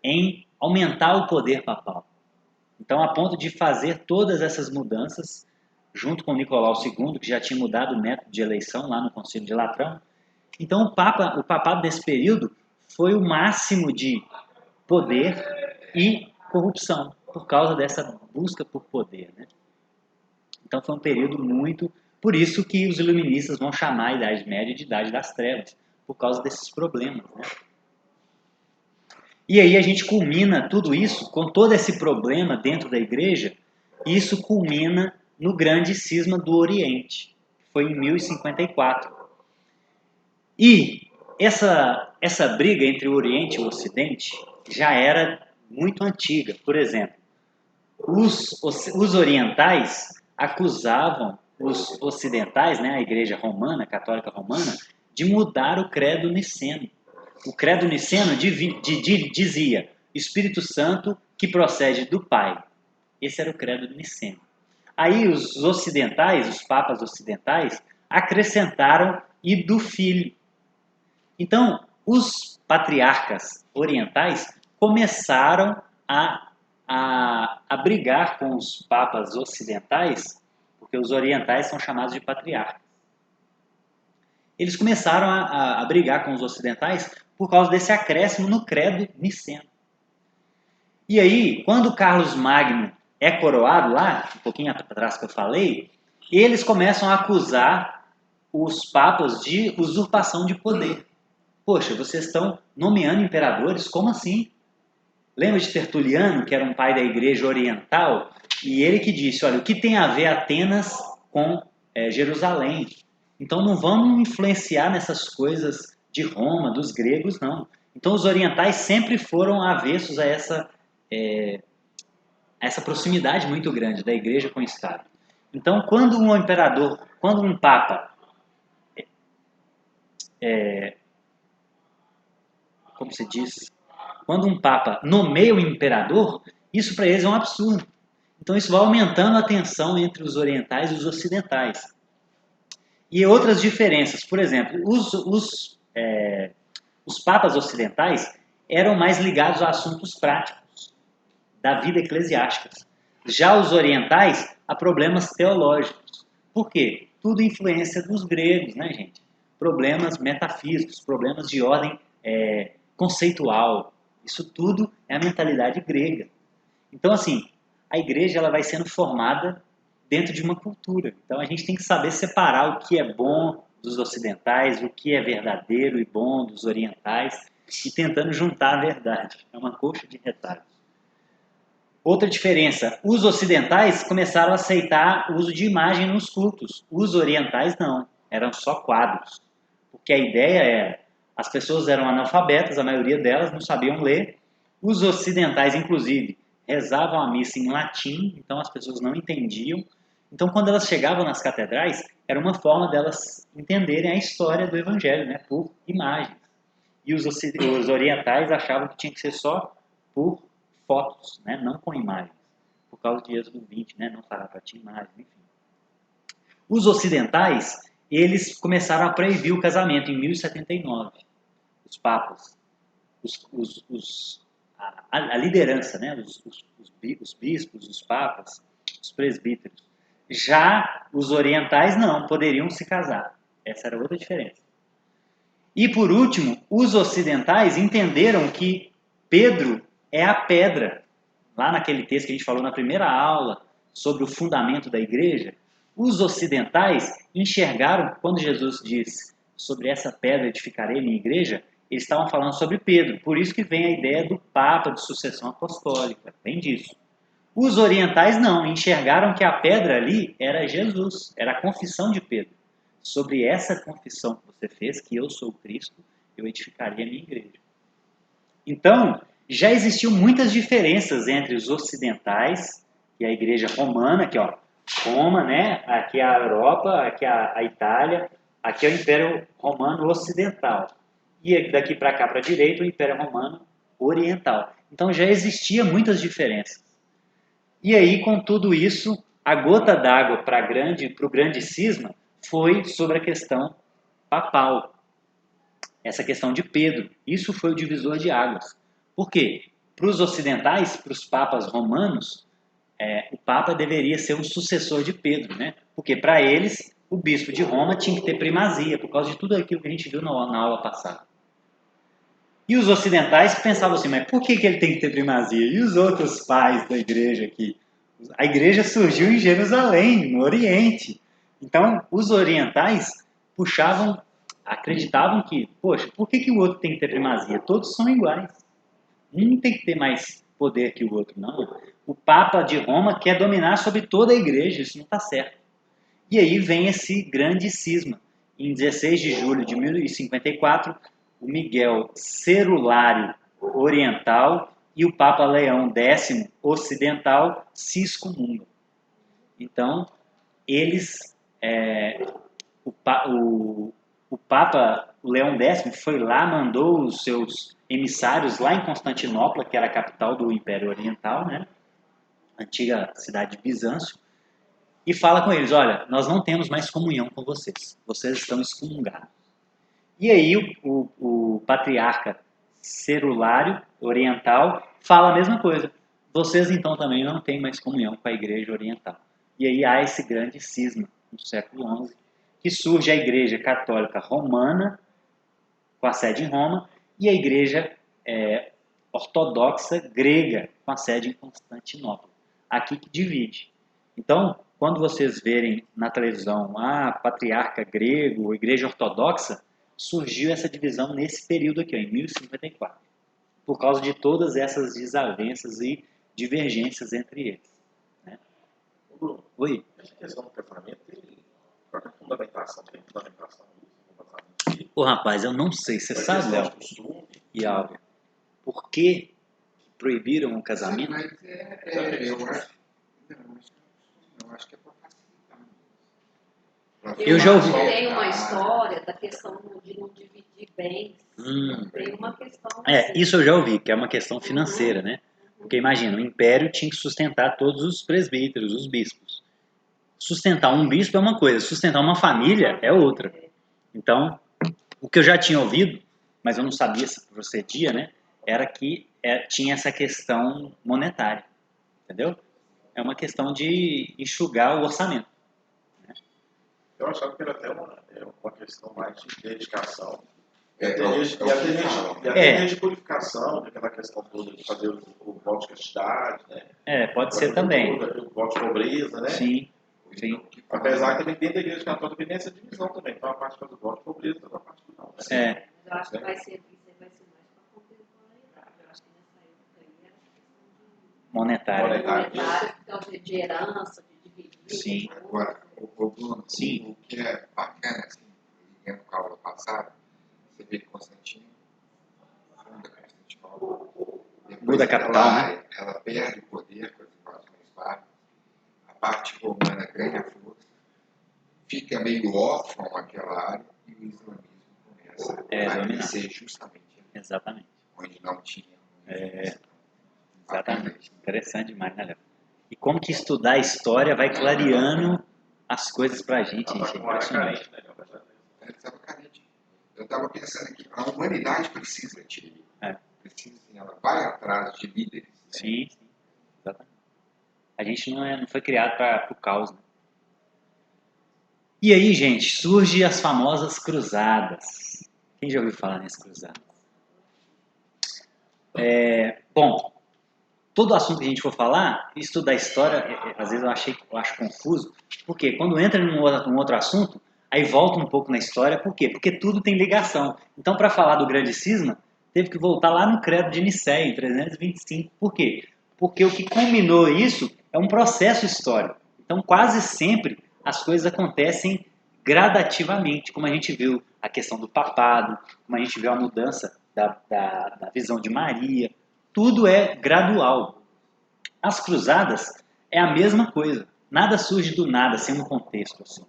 em aumentar o poder papal. Então, a ponto de fazer todas essas mudanças, junto com Nicolau II, que já tinha mudado o método de eleição lá no Concílio de Latrão. Então, o papado nesse período foi o máximo de poder e corrupção, por causa dessa busca por poder, né? Então foi um período muito... Por isso que os iluministas vão chamar a Idade Média de Idade das Trevas, por causa desses problemas, né? E aí a gente culmina tudo isso, com todo esse problema dentro da igreja, e isso culmina no grande cisma do Oriente, que foi em 1054. E essa briga entre o Oriente e o Ocidente já era muito antiga. Por exemplo, os orientais acusavam os ocidentais, né, a Igreja Romana, a Católica Romana, de mudar o credo niceno. O credo niceno dizia Espírito Santo que procede do Pai. Esse era o credo niceno. Aí os ocidentais, os papas ocidentais, acrescentaram e do Filho. Então, os patriarcas orientais começaram a brigar com os papas ocidentais, porque os orientais são chamados de patriarcas. Eles começaram a brigar com os ocidentais por causa desse acréscimo no credo niceno. E aí, quando Carlos Magno é coroado lá, um pouquinho atrás que eu falei, eles começam a acusar os papas de usurpação de poder. Poxa, vocês estão nomeando imperadores? Como assim? Lembra de Tertuliano, que era um pai da igreja oriental? E ele que disse, olha, o que tem a ver Atenas com Jerusalém? Então não vamos influenciar nessas coisas de Roma, dos gregos, não. Então os orientais sempre foram avessos a essa proximidade muito grande da igreja com o Estado. Então quando um imperador, quando um papa como se diz, quando um papa nomeia o imperador, isso para eles é um absurdo. Então isso vai aumentando a tensão entre os orientais e os ocidentais. E outras diferenças, por exemplo, os papas ocidentais, eram mais ligados a assuntos práticos da vida eclesiástica. Já os orientais, a problemas teológicos. Por quê? Tudo influência dos gregos, né, gente? Problemas metafísicos, problemas de ordem conceitual. Isso tudo é a mentalidade grega. Então, assim, a igreja ela vai sendo formada dentro de uma cultura. Então, a gente tem que saber separar o que é bom dos ocidentais, o que é verdadeiro e bom dos orientais, e tentando juntar a verdade. É uma coxa de retalhos. Outra diferença, os ocidentais começaram a aceitar o uso de imagem nos cultos. Os orientais não, eram só quadros. Porque a ideia era, as pessoas eram analfabetas, a maioria delas não sabiam ler. Os ocidentais, inclusive, rezavam a missa em latim, então as pessoas não entendiam. Então, quando elas chegavam nas catedrais, era uma forma delas entenderem a história do evangelho, né, por imagens. E os orientais achavam que tinha que ser só por fotos, né, não com imagens, por causa de Êxodo 20, né, não fará para ti imagem, enfim. Os ocidentais, eles começaram a proibir o casamento em 1079. Os papas, a liderança, né, os bispos, os papas, os presbíteros. Já os orientais não, poderiam se casar. Essa era outra diferença. E por último, os ocidentais entenderam que Pedro é a pedra. Lá naquele texto que a gente falou na primeira aula sobre o fundamento da igreja, os ocidentais enxergaram, quando Jesus diz sobre essa pedra edificarei minha igreja, eles estavam falando sobre Pedro. Por isso que vem a ideia do Papa de sucessão apostólica, vem disso. Os orientais não, enxergaram que a pedra ali era Jesus, era a confissão de Pedro. Sobre essa confissão que você fez, que eu sou o Cristo, eu edificaria a minha igreja. Então, já existiam muitas diferenças entre os ocidentais e a igreja romana, aqui ó, Roma, né? Aqui é a Europa, aqui é a Itália, aqui é o Império Romano Ocidental. E daqui para cá, para a direita, o Império Romano Oriental. Então já existiam muitas diferenças. E aí, com tudo isso, a gota d'água para o grande cisma foi sobre a questão papal. Essa questão de Pedro. Isso foi o divisor de águas. Por quê? Para os ocidentais, para os papas romanos, o papa deveria ser um sucessor de Pedro, né? Porque para eles, o bispo de Roma tinha que ter primazia, por causa de tudo aquilo que a gente viu na aula passada. E os ocidentais pensavam assim, mas por que ele tem que ter primazia? E os outros pais da igreja aqui? A igreja surgiu em Jerusalém, no Oriente. Então, os orientais acreditavam que, poxa, por que o outro tem que ter primazia? Todos são iguais. Um tem que ter mais poder que o outro, não. O Papa de Roma quer dominar sobre toda a igreja, isso não está certo. E aí vem esse grande cisma. Em 16 de julho de 1054, o Miguel Cerulário Oriental e o Papa Leão X Ocidental se excomungam. Então, eles, o Papa Leão X foi lá, mandou os seus emissários lá em Constantinopla, que era a capital do Império Oriental, né? Antiga cidade de Bizâncio, e fala com eles, olha, nós não temos mais comunhão com vocês, vocês estão excomungados. E aí o patriarca Cerulário Oriental fala a mesma coisa, vocês então também não têm mais comunhão com a igreja oriental. E aí há esse grande cisma no século XI, que surge a igreja católica romana, com a sede em Roma, e a igreja ortodoxa grega, com a sede em Constantinopla. Aqui que divide. Então, quando vocês verem na televisão patriarca grego, igreja ortodoxa, surgiu essa divisão nesse período aqui, em 1054, por causa de todas essas desavenças e divergências entre eles. Né? Oi? Essa questão do casamento tem própria fundamentação, Ô rapaz, eu não sei, você sabe, Léo e Álvaro, por que proibiram o casamento? Mas eu acho que é para facilitar. Eu já ouvi. Tem uma história da questão de não dividir bens. Tem uma questão assim. Isso eu já ouvi, que é uma questão financeira, né? Porque imagina, o império tinha que sustentar todos os presbíteros, os bispos. Sustentar um bispo é uma coisa, sustentar uma família é outra. Então, o que eu já tinha ouvido, mas eu não sabia se procedia, né? era que tinha essa questão monetária, entendeu? É uma questão de enxugar o orçamento. Eu achava que era até uma questão mais de dedicação. E É, até de purificação, aquela questão toda de fazer o voto de castidade, né? Pode ser também. O voto de pobreza, né? Sim, sim. Apesar que também dentro da igreja católica tem essa divisão também. Então a parte faz o voto de pobreza, outra parte não. Né? Eu acho que vai ser mais para contemporaneidade. Eu acho que nessa época aí era questão de Monetária. então, de herança, de dividir. Sim. Agora, o Bruno, Sim. o que é bacana, assim, ligando com a aula passada, você vê que Constantino funda Constantinopla, Muda a capital, né? ela perde o poder com as invasões bárbaras, a parte romana ganha força, fica meio órfão aquela área e o islamismo começa a dominar. crescer justamente Exatamente. onde não tinha. Exatamente. Interessante demais, né, Léo? E como que estudar a história vai clareando as coisas pra gente, gente. É impressionante. Estava carente. Eu estava pensando aqui, a humanidade precisa precisa, sim, ela vai atrás de líderes. Sim, sim. Exatamente. A gente não foi criado para o caos, né? E aí, gente, surgem as famosas cruzadas. Quem já ouviu falar nessas cruzadas? Bom, todo assunto que a gente for falar, estudar história, às vezes eu acho confuso, porque quando entra num outro assunto, aí volta um pouco na história, por quê? Porque tudo tem ligação. Então, para falar do grande cisma, teve que voltar lá no Credo de Nicéia, em 325. Por quê? Porque o que culminou isso é um processo histórico. Então, quase sempre as coisas acontecem gradativamente, como a gente viu a questão do papado, como a gente viu a mudança da visão de Maria. Tudo é gradual. As cruzadas é a mesma coisa. Nada surge do nada, sem um contexto assim.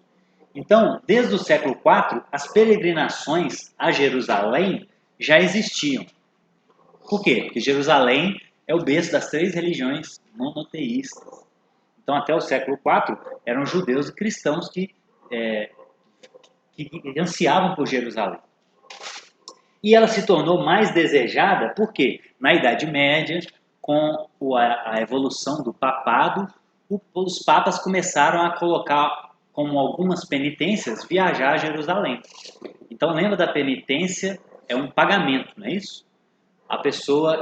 Então, desde o século IV, as peregrinações a Jerusalém já existiam. Por quê? Porque Jerusalém é o berço das 3 religiões monoteístas. Então, até o século IV, eram judeus e cristãos que ansiavam por Jerusalém. E ela se tornou mais desejada porque, na Idade Média, com a evolução do papado, os papas começaram a colocar como algumas penitências viajar a Jerusalém. Então, lembra da penitência? É um pagamento, não é isso? A pessoa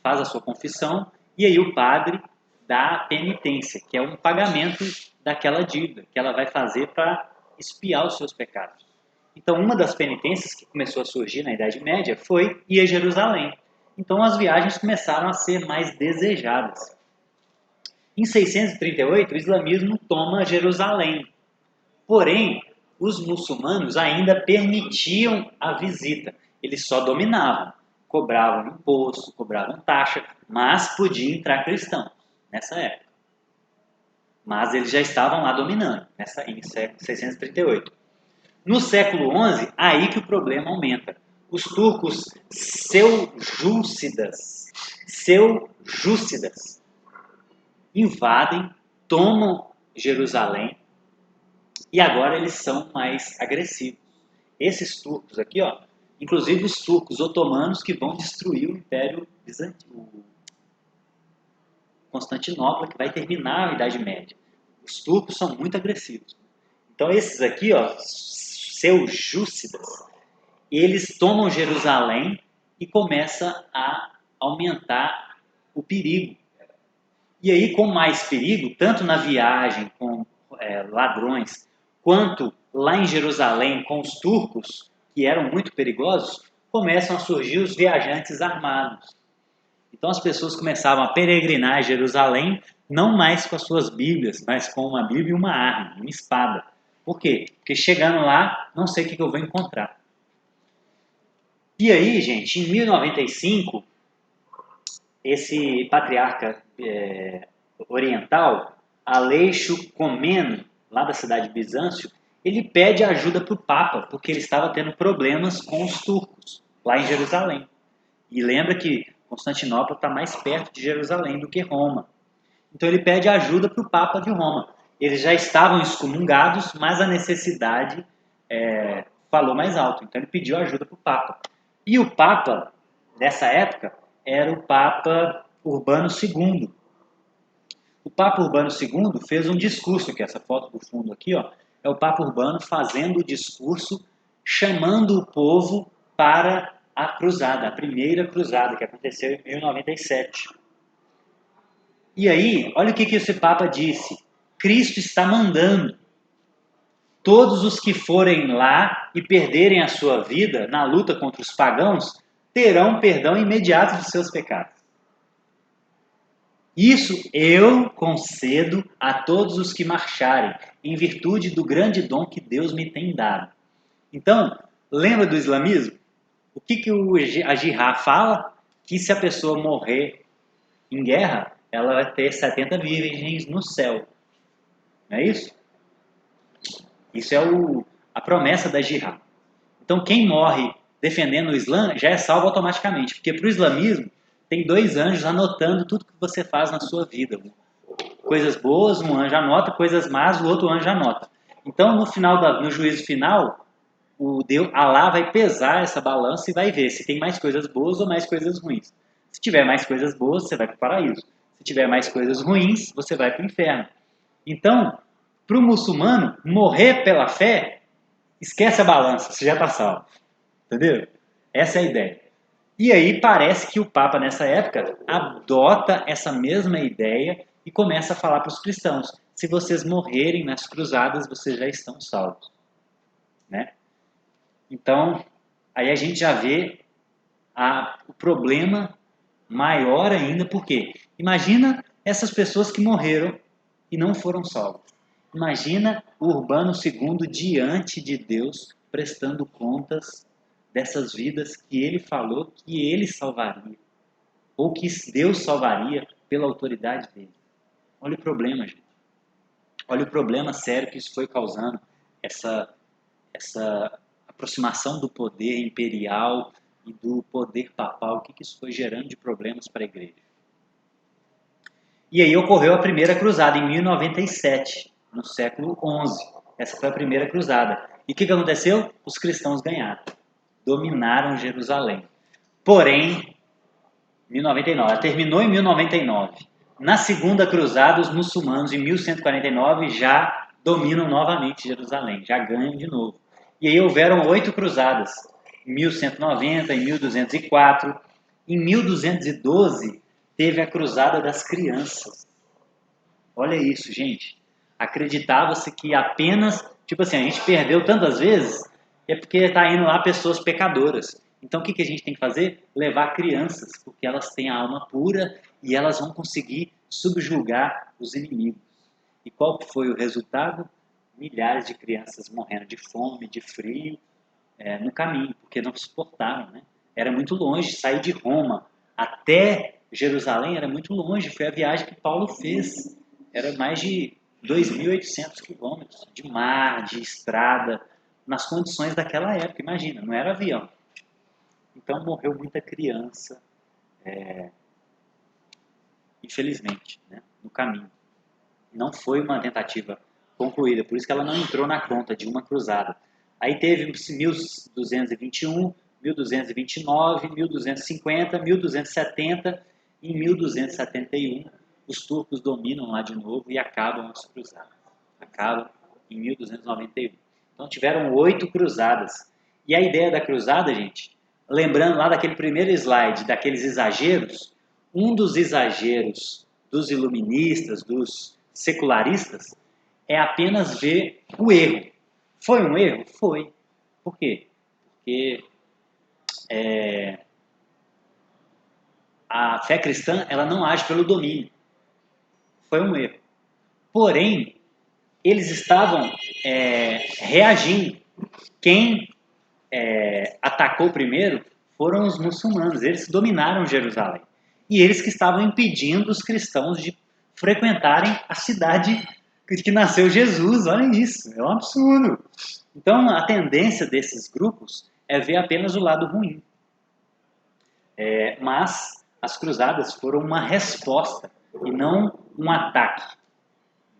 faz a sua confissão e aí o padre dá a penitência, que é um pagamento daquela dívida que ela vai fazer para expiar os seus pecados. Então, uma das penitências que começou a surgir na Idade Média foi ir a Jerusalém. Então, as viagens começaram a ser mais desejadas. Em 638, o islamismo toma Jerusalém. Porém, os muçulmanos ainda permitiam a visita. Eles só dominavam, cobravam imposto, cobravam taxa, mas podia entrar cristãos nessa época. Mas eles já estavam lá dominando, em 638. No século XI, aí que o problema aumenta. Os turcos seljúcidas invadem, tomam Jerusalém e agora eles são mais agressivos. Esses turcos aqui, ó, inclusive os turcos otomanos que vão destruir o Império Bizantino, Constantinopla, que vai terminar a Idade Média. Os turcos são muito agressivos. Então esses aqui, ó, seljúcidas, eles tomam Jerusalém e começam a aumentar o perigo. E aí, com mais perigo, tanto na viagem com ladrões, quanto lá em Jerusalém com os turcos, que eram muito perigosos, começam a surgir os viajantes armados. Então as pessoas começavam a peregrinar a Jerusalém, não mais com as suas Bíblias, mas com uma Bíblia e uma arma, uma espada. Por quê? Porque chegando lá, não sei o que eu vou encontrar. E aí, gente, em 1095, esse patriarca oriental, Aleixo Comeno, lá da cidade de Bizâncio, ele pede ajuda para o Papa, porque ele estava tendo problemas com os turcos, lá em Jerusalém. E lembra que Constantinopla está mais perto de Jerusalém do que Roma. Então ele pede ajuda para o Papa de Roma. Eles já estavam excomungados, mas a necessidade falou mais alto. Então ele pediu ajuda para o Papa. E o Papa dessa época era o Papa Urbano II. O Papa Urbano II fez um discurso, que essa foto do fundo aqui, ó, é o Papa Urbano fazendo o discurso, chamando o povo para a cruzada, a primeira cruzada, que aconteceu em 1097. E aí, olha o que esse Papa disse. Cristo está mandando todos os que forem lá e perderem a sua vida na luta contra os pagãos, terão perdão imediato de seus pecados. Isso eu concedo a todos os que marcharem, em virtude do grande dom que Deus me tem dado. Então, lembra do islamismo? O que a Jihad fala? Que se a pessoa morrer em guerra, ela vai ter 70 virgens no céu. Não é isso? Isso é a promessa da Jihad. Então, quem morre defendendo o Islã já é salvo automaticamente, porque para o islamismo tem 2 anjos anotando tudo que você faz na sua vida. Coisas boas, um anjo anota, coisas más, o outro anjo anota. Então, no juízo final, Alá vai pesar essa balança e vai ver se tem mais coisas boas ou mais coisas ruins. Se tiver mais coisas boas, você vai para o paraíso. Se tiver mais coisas ruins, você vai para o inferno. Então, para o muçulmano, morrer pela fé, esquece a balança, você já está salvo. Entendeu? Essa é a ideia. E aí parece que o Papa, nessa época, adota essa mesma ideia e começa a falar para os cristãos: se vocês morrerem nas cruzadas, vocês já estão salvos. Né? Então, aí a gente já vê o problema maior ainda, porque imagina essas pessoas que morreram e não foram salvas. Imagina o Urbano II diante de Deus prestando contas dessas vidas que ele falou que ele salvaria, ou que Deus salvaria pela autoridade dele. Olha o problema, gente. Olha o problema sério que isso foi causando, essa aproximação do poder imperial e do poder papal, o que isso foi gerando de problemas para a igreja. E aí ocorreu a primeira cruzada em 1097, no século XI. Essa foi a primeira cruzada. E o que aconteceu? Os cristãos ganharam. Dominaram Jerusalém. Porém, 1099, ela terminou em 1099. Na segunda cruzada, os muçulmanos, em 1149, já dominam novamente Jerusalém, já ganham de novo. E aí houveram 8 cruzadas, em 1190, em 1204. Em 1212, teve a cruzada das crianças. Olha isso, gente. Acreditava-se que apenas, tipo assim, a gente perdeu tantas vezes, é porque está indo lá pessoas pecadoras. Então o que a gente tem que fazer? Levar crianças, porque elas têm a alma pura e elas vão conseguir subjugar os inimigos. E qual foi o resultado? Milhares de crianças morrendo de fome, de frio, no caminho, porque não suportaram, né? Era muito longe, sair de Roma até Jerusalém era muito longe, foi a viagem que Paulo fez. Era mais de 2.800 quilômetros de mar, de estrada, nas condições daquela época, imagina, não era avião. Então morreu muita criança, infelizmente, né, no caminho. Não foi uma tentativa concluída, por isso que ela não entrou na conta de uma cruzada. Aí teve 1221, 1229, 1250, 1270 e em 1271 os turcos dominam lá de novo e acabam as cruzadas. Acabam em 1291. Então tiveram 8 cruzadas. E a ideia da cruzada, gente, lembrando lá daquele primeiro slide, daqueles exageros, um dos exageros dos iluministas, dos secularistas, é apenas ver o erro. Foi um erro? Foi. Por quê? Porque a fé cristã ela não age pelo domínio. Foi um erro. Porém, eles estavam reagindo. Quem atacou primeiro foram os muçulmanos. Eles dominaram Jerusalém. E eles que estavam impedindo os cristãos de frequentarem a cidade que nasceu Jesus. Olha isso, é um absurdo. Então, a tendência desses grupos é ver apenas o lado ruim. Mas as cruzadas foram uma resposta e não um ataque.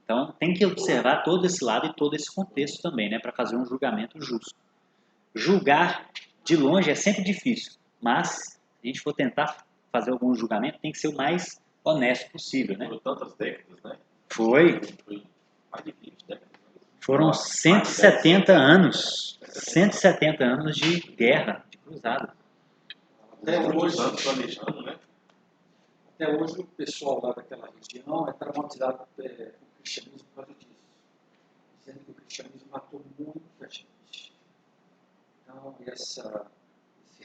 Então, tem que observar todo esse lado e todo esse contexto também, né, para fazer um julgamento justo. Julgar de longe é sempre difícil, mas a gente for tentar fazer algum julgamento, tem que ser o mais honesto possível, né? Foram tantas décadas, né? Foi Mais de 20 décadas. Foram 170 anos. 170 anos de guerra, de cruzada. Até hoje, planejando, né? Até hoje o pessoal lá daquela região é traumatizado com o cristianismo por causa disso. Dizendo que o cristianismo matou muita gente. Então, esse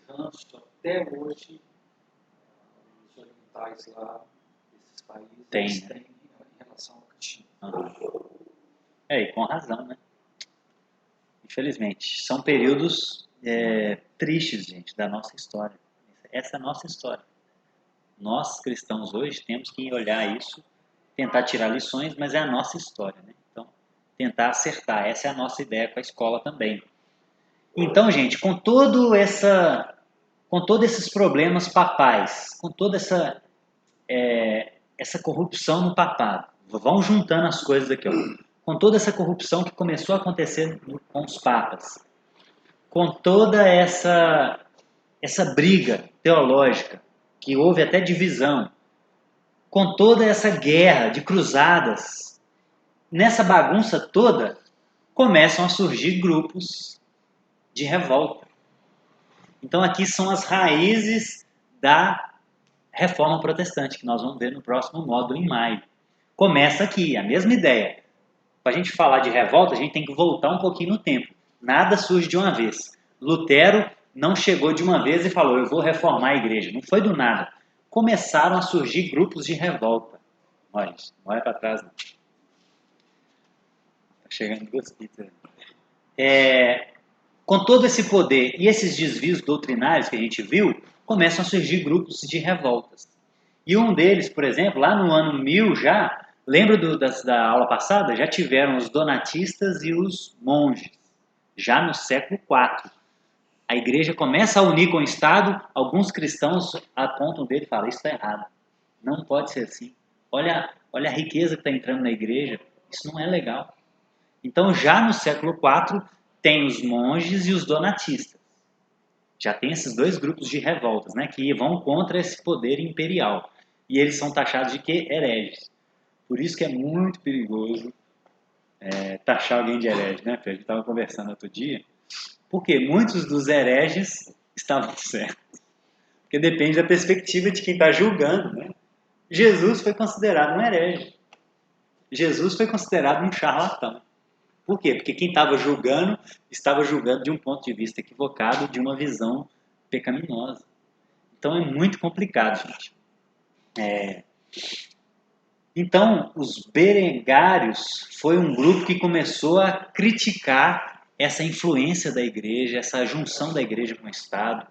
ranço, até hoje, os orientais lá, esses países, têm em relação ao cristianismo. E com razão, né? Infelizmente. São períodos tristes, gente, da nossa história. Essa é a nossa história. Nós, cristãos, hoje, temos que olhar isso, tentar tirar lições, mas é a nossa história, né? Então, tentar acertar. Essa é a nossa ideia com a escola também. Então, gente, com todos esses problemas papais, com toda essa corrupção no papado, vão juntando as coisas aqui, ó. Com toda essa corrupção que começou a acontecer com os papas, com toda essa briga teológica, que houve até divisão, com toda essa guerra de cruzadas, nessa bagunça toda, começam a surgir grupos de revolta. Então aqui são as raízes da Reforma Protestante, que nós vamos ver no próximo módulo em maio. Começa aqui, a mesma ideia. Para a gente falar de revolta, a gente tem que voltar um pouquinho no tempo. Nada surge de uma vez. Lutero não chegou de uma vez e falou, eu vou reformar a igreja. Não foi do nada. Começaram a surgir grupos de revolta. Olha, não olha para trás, não. Está chegando duas pizzas. Com todo esse poder e esses desvios doutrinários que a gente viu, começam a surgir grupos de revoltas. E um deles, por exemplo, lá no ano 1000 já, lembra da aula passada? Já tiveram os donatistas e os monges, já no século IV. A igreja começa a unir com o Estado, alguns cristãos apontam dele e falam, isso está errado, não pode ser assim. Olha a riqueza que está entrando na igreja, isso não é legal. Então já no século IV tem os monges e os donatistas. Já tem esses dois grupos de revoltas, né, que vão contra esse poder imperial. E eles são taxados de quê? Hereges. Por isso que é muito perigoso taxar alguém de herege, né, Pedro? A gente estava conversando outro dia. Porque muitos dos hereges estavam certos. Porque depende da perspectiva de quem está julgando, né? Jesus foi considerado um herege. Jesus foi considerado um charlatão. Por quê? Porque quem estava julgando de um ponto de vista equivocado, de uma visão pecaminosa. Então é muito complicado, gente. Então, os berengários foi um grupo que começou a criticar essa influência da igreja, essa junção da igreja com o Estado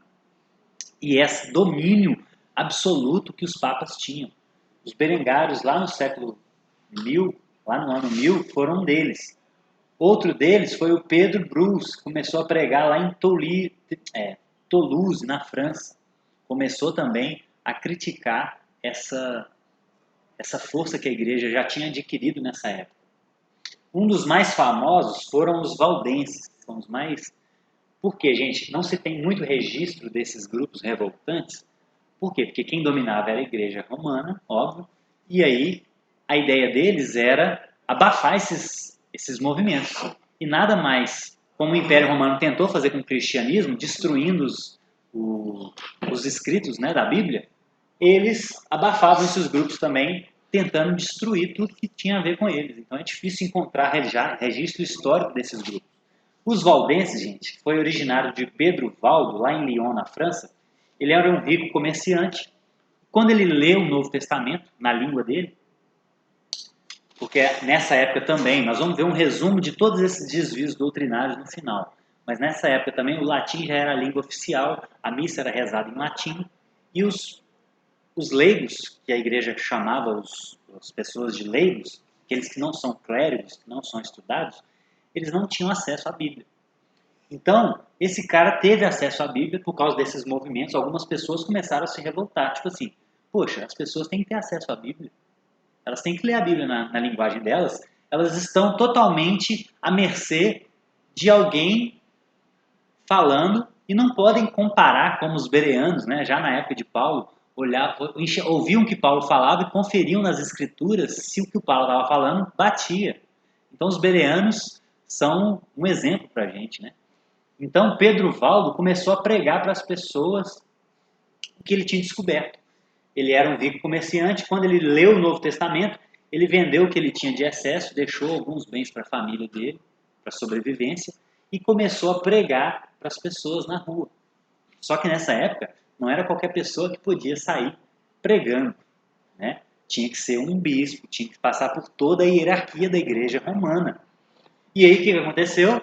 e esse domínio absoluto que os papas tinham. Os berengários, lá no século 1000, lá no ano 1000, foram um deles. Outro deles foi o Pedro Brus, que começou a pregar lá em Toulouse, na França. Começou também a criticar essa força que a igreja já tinha adquirido nessa época. Um dos mais famosos foram os valdenses, são os mais... Por quê, gente? Não se tem muito registro desses grupos revoltantes. Por quê? Porque quem dominava era a igreja romana, óbvio, e aí a ideia deles era abafar esses movimentos. E nada mais, como o Império Romano tentou fazer com o cristianismo, destruindo os escritos, né, da Bíblia, eles abafavam esses grupos também, tentando destruir tudo que tinha a ver com eles. Então é difícil encontrar registro histórico desses grupos. Os valdenses, gente, foi originário de Pedro Valdo, lá em Lyon, na França. Ele era um rico comerciante. Quando ele lê o Novo Testamento, na língua dele, porque nessa época também, nós vamos ver um resumo de todos esses desvios doutrinários no final, mas nessa época também o latim já era a língua oficial, a missa era rezada em latim, e os leigos, que a igreja chamava as pessoas de leigos, aqueles que não são clérigos, que não são estudados, eles não tinham acesso à Bíblia. Então, esse cara teve acesso à Bíblia por causa desses movimentos. Algumas pessoas começaram a se revoltar, tipo assim, poxa, as pessoas têm que ter acesso à Bíblia. Elas têm que ler a Bíblia na linguagem delas. Elas estão totalmente à mercê de alguém falando e não podem comparar como os bereanos, né, já na época de Paulo, ouviam o que Paulo falava e conferiam nas escrituras se o que o Paulo estava falando batia. Então os bereanos são um exemplo para a gente, né? Então Pedro Valdo começou a pregar para as pessoas o que ele tinha descoberto. Ele era um rico comerciante, quando ele leu o Novo Testamento, ele vendeu o que ele tinha de excesso, deixou alguns bens para a família dele, para sobrevivência, e começou a pregar para as pessoas na rua. Só que nessa época, não era qualquer pessoa que podia sair pregando, né? Tinha que ser um bispo, tinha que passar por toda a hierarquia da igreja romana. E aí o que aconteceu?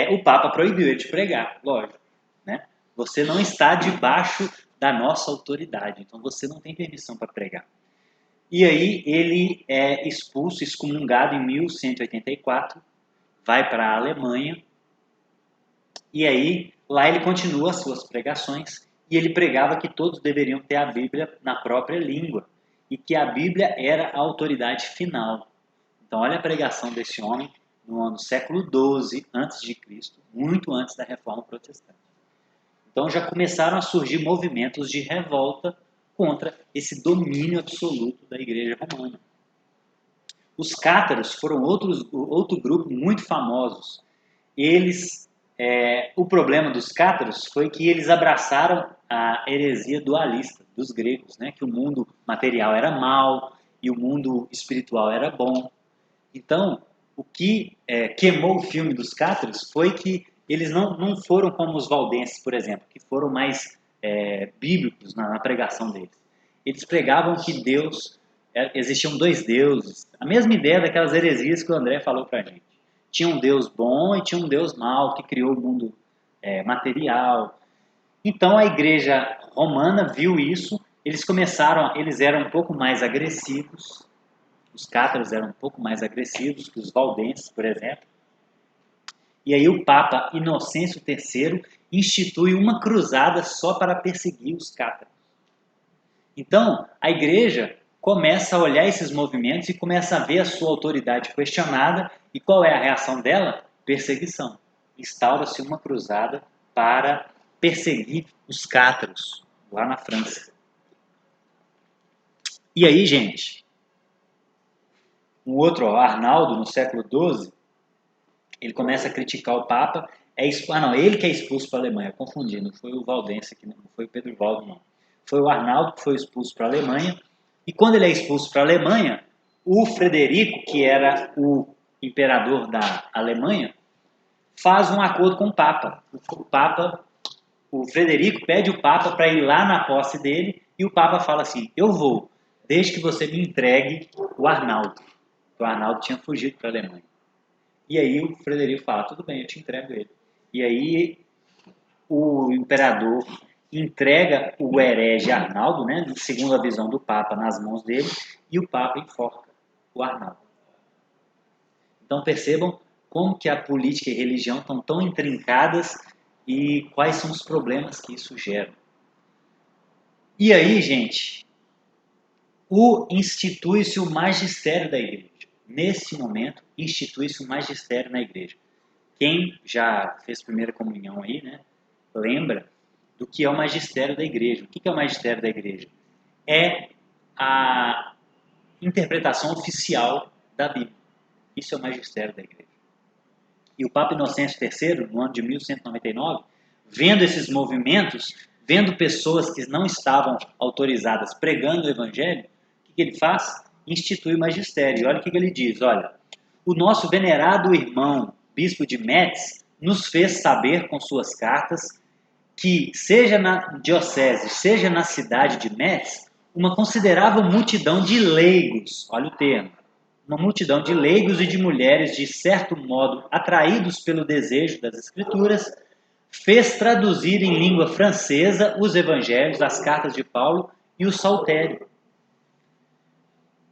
O Papa proibiu ele de pregar, lógico, né? Você não está debaixo da nossa autoridade, então você não tem permissão para pregar. E aí ele é expulso, excomungado em 1184, vai para a Alemanha, e aí lá ele continua as suas pregações, e ele pregava que todos deveriam ter a Bíblia na própria língua, e que a Bíblia era a autoridade final. Então olha a pregação desse homem no ano século XII a.C., muito antes da Reforma Protestante. Então já começaram a surgir movimentos de revolta contra esse domínio absoluto da Igreja Romana. Os cátaros foram outro grupo muito famosos. O problema dos cátaros foi que eles abraçaram a heresia dualista dos gregos, né? Que o mundo material era mau e o mundo espiritual era bom. Então, o que queimou o filme dos cátaros foi que eles não foram como os valdenses, por exemplo, que foram mais bíblicos na pregação deles. Eles pregavam que existiam dois deuses, a mesma ideia daquelas heresias que o André falou para a gente. Tinha um Deus bom e tinha um Deus mau que criou o mundo material. Então a igreja romana viu isso, eles eram um pouco mais agressivos, os cátaros eram um pouco mais agressivos que os valdenses, por exemplo. E aí o Papa Inocêncio III institui uma cruzada só para perseguir os cátaros. Então, a igreja começa a olhar esses movimentos e começa a ver a sua autoridade questionada. E qual é a reação dela? Perseguição. Instaura-se uma cruzada para perseguir os cátaros, lá na França. E aí, gente, um outro, Arnaldo, no século XII, ele começa a criticar o Papa. Ele que é expulso para a Alemanha. Eu confundi, não foi o Valdense aqui, não foi o Pedro Valdo, não. Foi o Arnaldo que foi expulso para a Alemanha. E quando ele é expulso para a Alemanha, o Frederico, que era o imperador da Alemanha, faz um acordo com o Papa. O Frederico pede o Papa para ir lá na posse dele, e o Papa fala assim: eu vou, desde que você me entregue o Arnaldo. O Arnaldo tinha fugido para a Alemanha. E aí o Frederico fala: tudo bem, eu te entrego ele. E aí o imperador entrega o herege Arnaldo, né, segundo a visão do Papa, nas mãos dele, e o Papa enforca o Arnaldo. Então percebam como que a política e a religião estão tão intrincadas e quais são os problemas que isso gera. E aí, gente, institui-se o magistério da igreja. Nesse momento, institui-se o magistério na igreja. Quem já fez primeira comunhão aí, né, lembra do que é o magistério da igreja. O que é o magistério da igreja? É a interpretação oficial da Bíblia. Isso é o magistério da igreja. E o Papa Inocêncio III, no ano de 1199, vendo esses movimentos, vendo pessoas que não estavam autorizadas pregando o evangelho, o que ele faz? Institui o magistério. E olha o que ele diz: olha, o nosso venerado irmão, bispo de Metz, nos fez saber com suas cartas que, seja na diocese, seja na cidade de Metz, uma considerável multidão de leigos, olha o termo, uma multidão de leigos e de mulheres, de certo modo atraídos pelo desejo das Escrituras, fez traduzir em língua francesa os evangelhos, as cartas de Paulo e o saltério.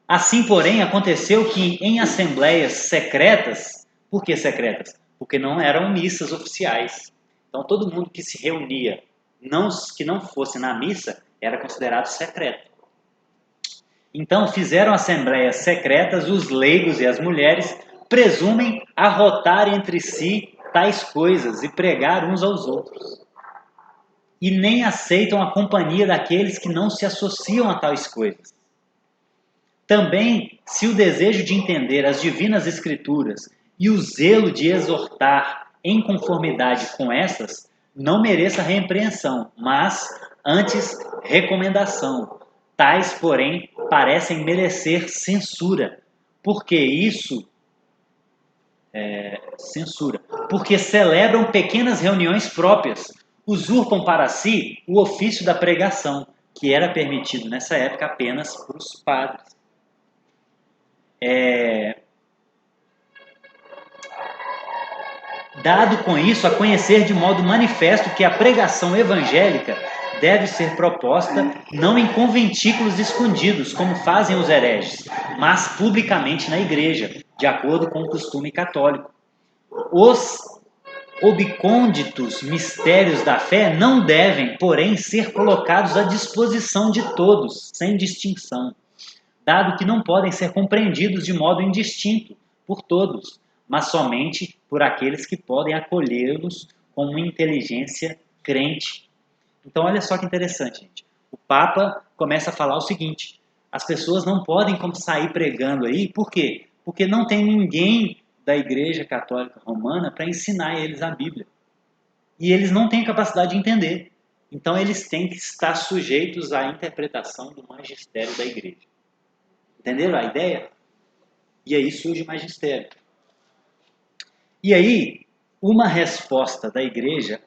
Assim, porém, aconteceu que em assembleias secretas, por que secretas? Porque não eram missas oficiais. Então, todo mundo que se reunia, que não fosse na missa, era considerado secreto. Então, fizeram assembleias secretas, os leigos e as mulheres presumem arrotar entre si tais coisas e pregar uns aos outros. E nem aceitam a companhia daqueles que não se associam a tais coisas. Também, se o desejo de entender as divinas escrituras e o zelo de exortar em conformidade com essas, não mereça repreensão, mas antes recomendação. Tais, porém, parecem merecer censura, porque celebram pequenas reuniões próprias, usurpam para si o ofício da pregação, que era permitido nessa época apenas para os padres. Dado com isso a conhecer de modo manifesto que a pregação evangélica deve ser proposta não em conventículos escondidos, como fazem os hereges, mas publicamente na igreja, de acordo com o costume católico. Os obcônditos mistérios da fé não devem, porém, ser colocados à disposição de todos, sem distinção, dado que não podem ser compreendidos de modo indistinto por todos, mas somente por aqueles que podem acolhê-los com uma inteligência crente. Então, olha só que interessante, gente. O Papa começa a falar o seguinte: as pessoas não podem sair pregando aí, por quê? Porque não tem ninguém da Igreja Católica Romana para ensinar eles a Bíblia. E eles não têm capacidade de entender. Então, eles têm que estar sujeitos à interpretação do magistério da Igreja. Entenderam a ideia? E aí surge o magistério. E aí, outra resposta da Igreja,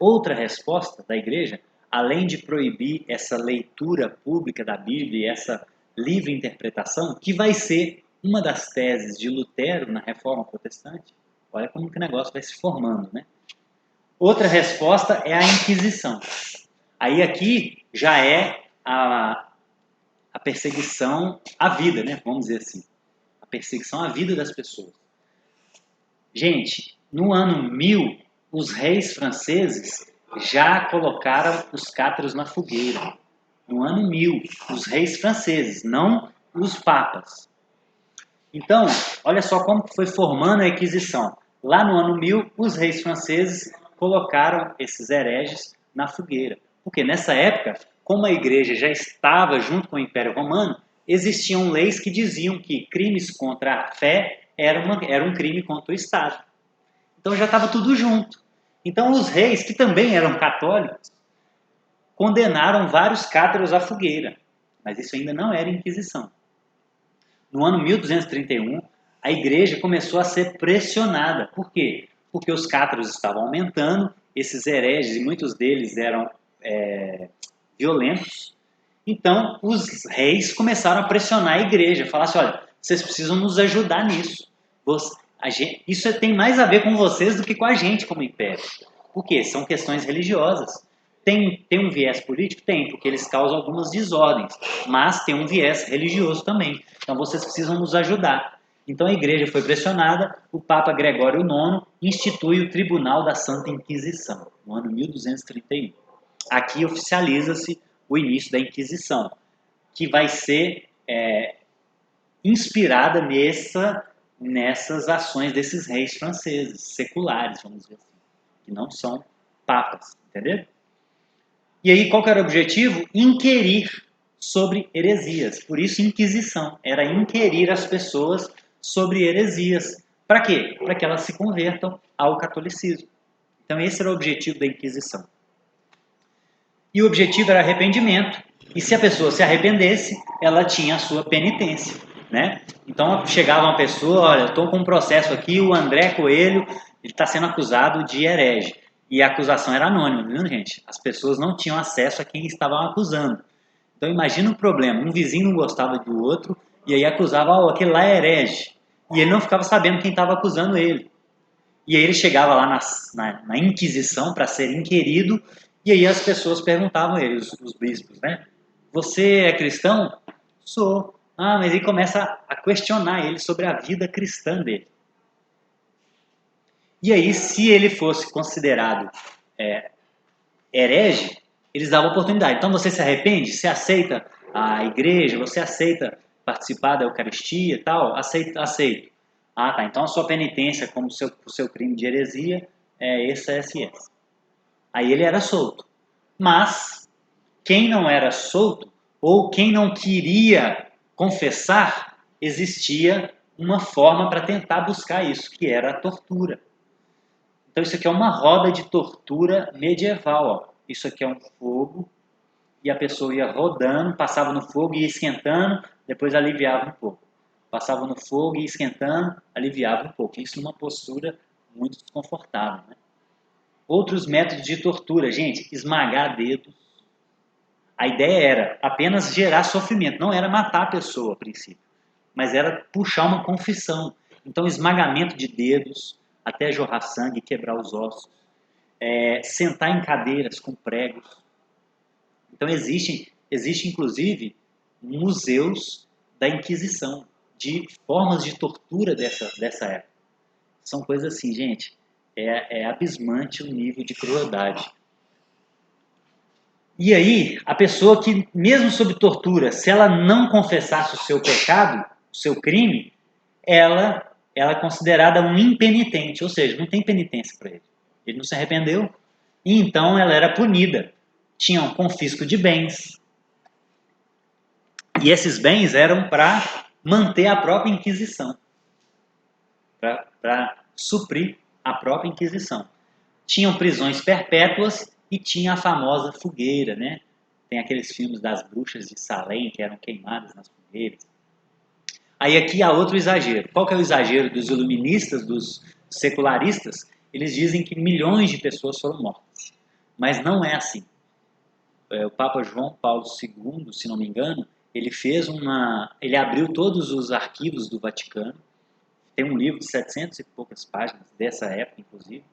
além de proibir essa leitura pública da Bíblia e essa livre interpretação, que vai ser uma das teses de Lutero na Reforma Protestante. Olha como que o negócio vai se formando, né? Outra resposta é a Inquisição. Aí aqui já é a perseguição à vida, né? Vamos dizer assim. A perseguição à vida das pessoas. Gente, no ano 1000, os reis franceses já colocaram os cátaros na fogueira. No ano 1000, os reis franceses, não os papas. Então, olha só como foi formando a Inquisição. Lá no ano 1000, os reis franceses colocaram esses hereges na fogueira. Porque nessa época, como a igreja já estava junto com o Império Romano, existiam leis que diziam que crimes contra a fé era um crime contra o Estado. Então já estava tudo junto. Então os reis, que também eram católicos, condenaram vários cátaros à fogueira. Mas isso ainda não era Inquisição. No ano 1231, a igreja começou a ser pressionada. Por quê? Porque os cátaros estavam aumentando, esses hereges, e muitos deles eram violentos. Então, os reis começaram a pressionar a igreja, falar assim: olha, vocês precisam nos ajudar nisso. Isso tem mais a ver com vocês do que com a gente como império. Por quê? São questões religiosas. Tem um viés político? Tem, porque eles causam algumas desordens. Mas tem um viés religioso também. Então vocês precisam nos ajudar. Então a igreja foi pressionada, o Papa Gregório IX institui o Tribunal da Santa Inquisição, no ano 1231. Aqui oficializa-se o início da Inquisição, que vai ser inspirada nessas ações desses reis franceses, seculares, vamos dizer assim, que não são papas, entendeu? E aí, qual que era o objetivo? Inquirir sobre heresias. Por isso, Inquisição. Era inquirir as pessoas sobre heresias. Para quê? Para que elas se convertam ao catolicismo. Então, esse era o objetivo da Inquisição. E o objetivo era arrependimento. E se a pessoa se arrependesse, ela tinha a sua penitência, né? Então, chegava uma pessoa: olha, eu estou com um processo aqui, o André Coelho, ele está sendo acusado de herege. E a acusação era anônima, viu, gente? As pessoas não tinham acesso a quem estavam acusando. Então imagina o problema: um vizinho não gostava do outro e aí acusava: aquele lá é herege. E ele não ficava sabendo quem estava acusando ele. E aí ele chegava lá na Inquisição para ser inquirido, e aí as pessoas perguntavam a ele, os bispos, né? Você é cristão? Sou. Ah, mas aí começa a questionar ele sobre a vida cristã dele. E aí, se ele fosse considerado herege, eles davam oportunidade. Então, você se arrepende? Você aceita a igreja? Você aceita participar da Eucaristia e tal? Aceito. Ah, tá. Então, a sua penitência, como o seu crime de heresia, SSS. Aí ele era solto. Mas quem não era solto, ou quem não queria confessar, existia uma forma para tentar buscar isso, que era a tortura. Então isso aqui é uma roda de tortura medieval. Ó. Isso aqui é um fogo, e a pessoa ia rodando, passava no fogo e ia esquentando, depois aliviava um pouco. Passava no fogo e ia esquentando, aliviava um pouco. Isso numa postura muito desconfortável. Né? Outros métodos de tortura, gente, esmagar dedos. A ideia era apenas gerar sofrimento, não era matar a pessoa a princípio, mas era puxar uma confissão. Então, esmagamento de dedos, até jorrar sangue, quebrar os ossos. Sentar em cadeiras com pregos. Então, existe inclusive museus da Inquisição, de formas de tortura dessa época. São coisas assim, gente, é abismante o nível de crueldade. E aí, a pessoa que, mesmo sob tortura, se ela não confessasse o seu pecado, o seu crime, ela é considerada um impenitente, ou seja, não tem penitência para ele. Ele não se arrependeu, e então ela era punida. Tinha um confisco de bens. E esses bens eram para manter a própria Inquisição, para suprir a própria Inquisição. Tinham prisões perpétuas e tinha a famosa fogueira, né? Tem aqueles filmes das bruxas de Salem que eram queimadas nas fogueiras. Aí aqui há outro exagero. Qual que é o exagero dos iluministas, dos secularistas? Eles dizem que milhões de pessoas foram mortas. Mas não é assim. O Papa João Paulo II, se não me engano, ele abriu todos os arquivos do Vaticano. Tem um livro de 700 e poucas páginas, dessa época, inclusive.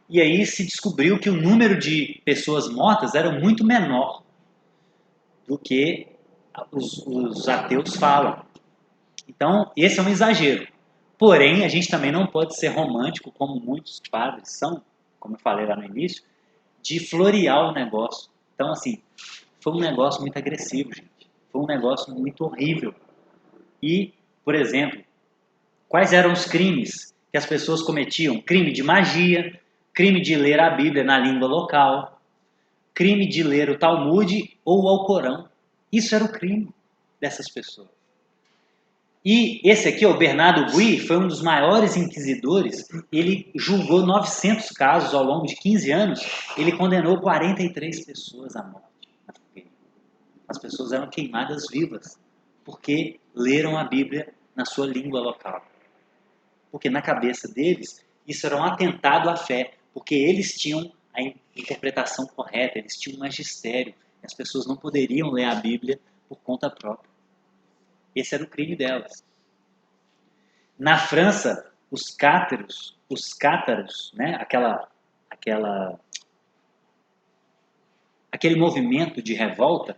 E aí se descobriu que o número de pessoas mortas era muito menor do que os ateus falam. Então, esse é um exagero. Porém, a gente também não pode ser romântico, como muitos padres são, como eu falei lá no início, de florear o negócio. Então, assim, foi um negócio muito agressivo, gente. Foi um negócio muito horrível. E, por exemplo, quais eram os crimes que as pessoas cometiam? Crime de magia, crime de ler a Bíblia na língua local, crime de ler o Talmud ou o Alcorão. Isso era o crime dessas pessoas. E esse aqui, o Bernardo Gui, foi um dos maiores inquisidores. Ele julgou 900 casos ao longo de 15 anos. Ele condenou 43 pessoas à morte na fogueira. As pessoas eram queimadas vivas porque leram a Bíblia na sua língua local. Porque na cabeça deles, isso era um atentado à fé. Porque eles tinham a interpretação correta, eles tinham um magistério. As pessoas não poderiam ler a Bíblia por conta própria. Esse era o crime delas. Na França, os cátaros, né, aquele movimento de revolta,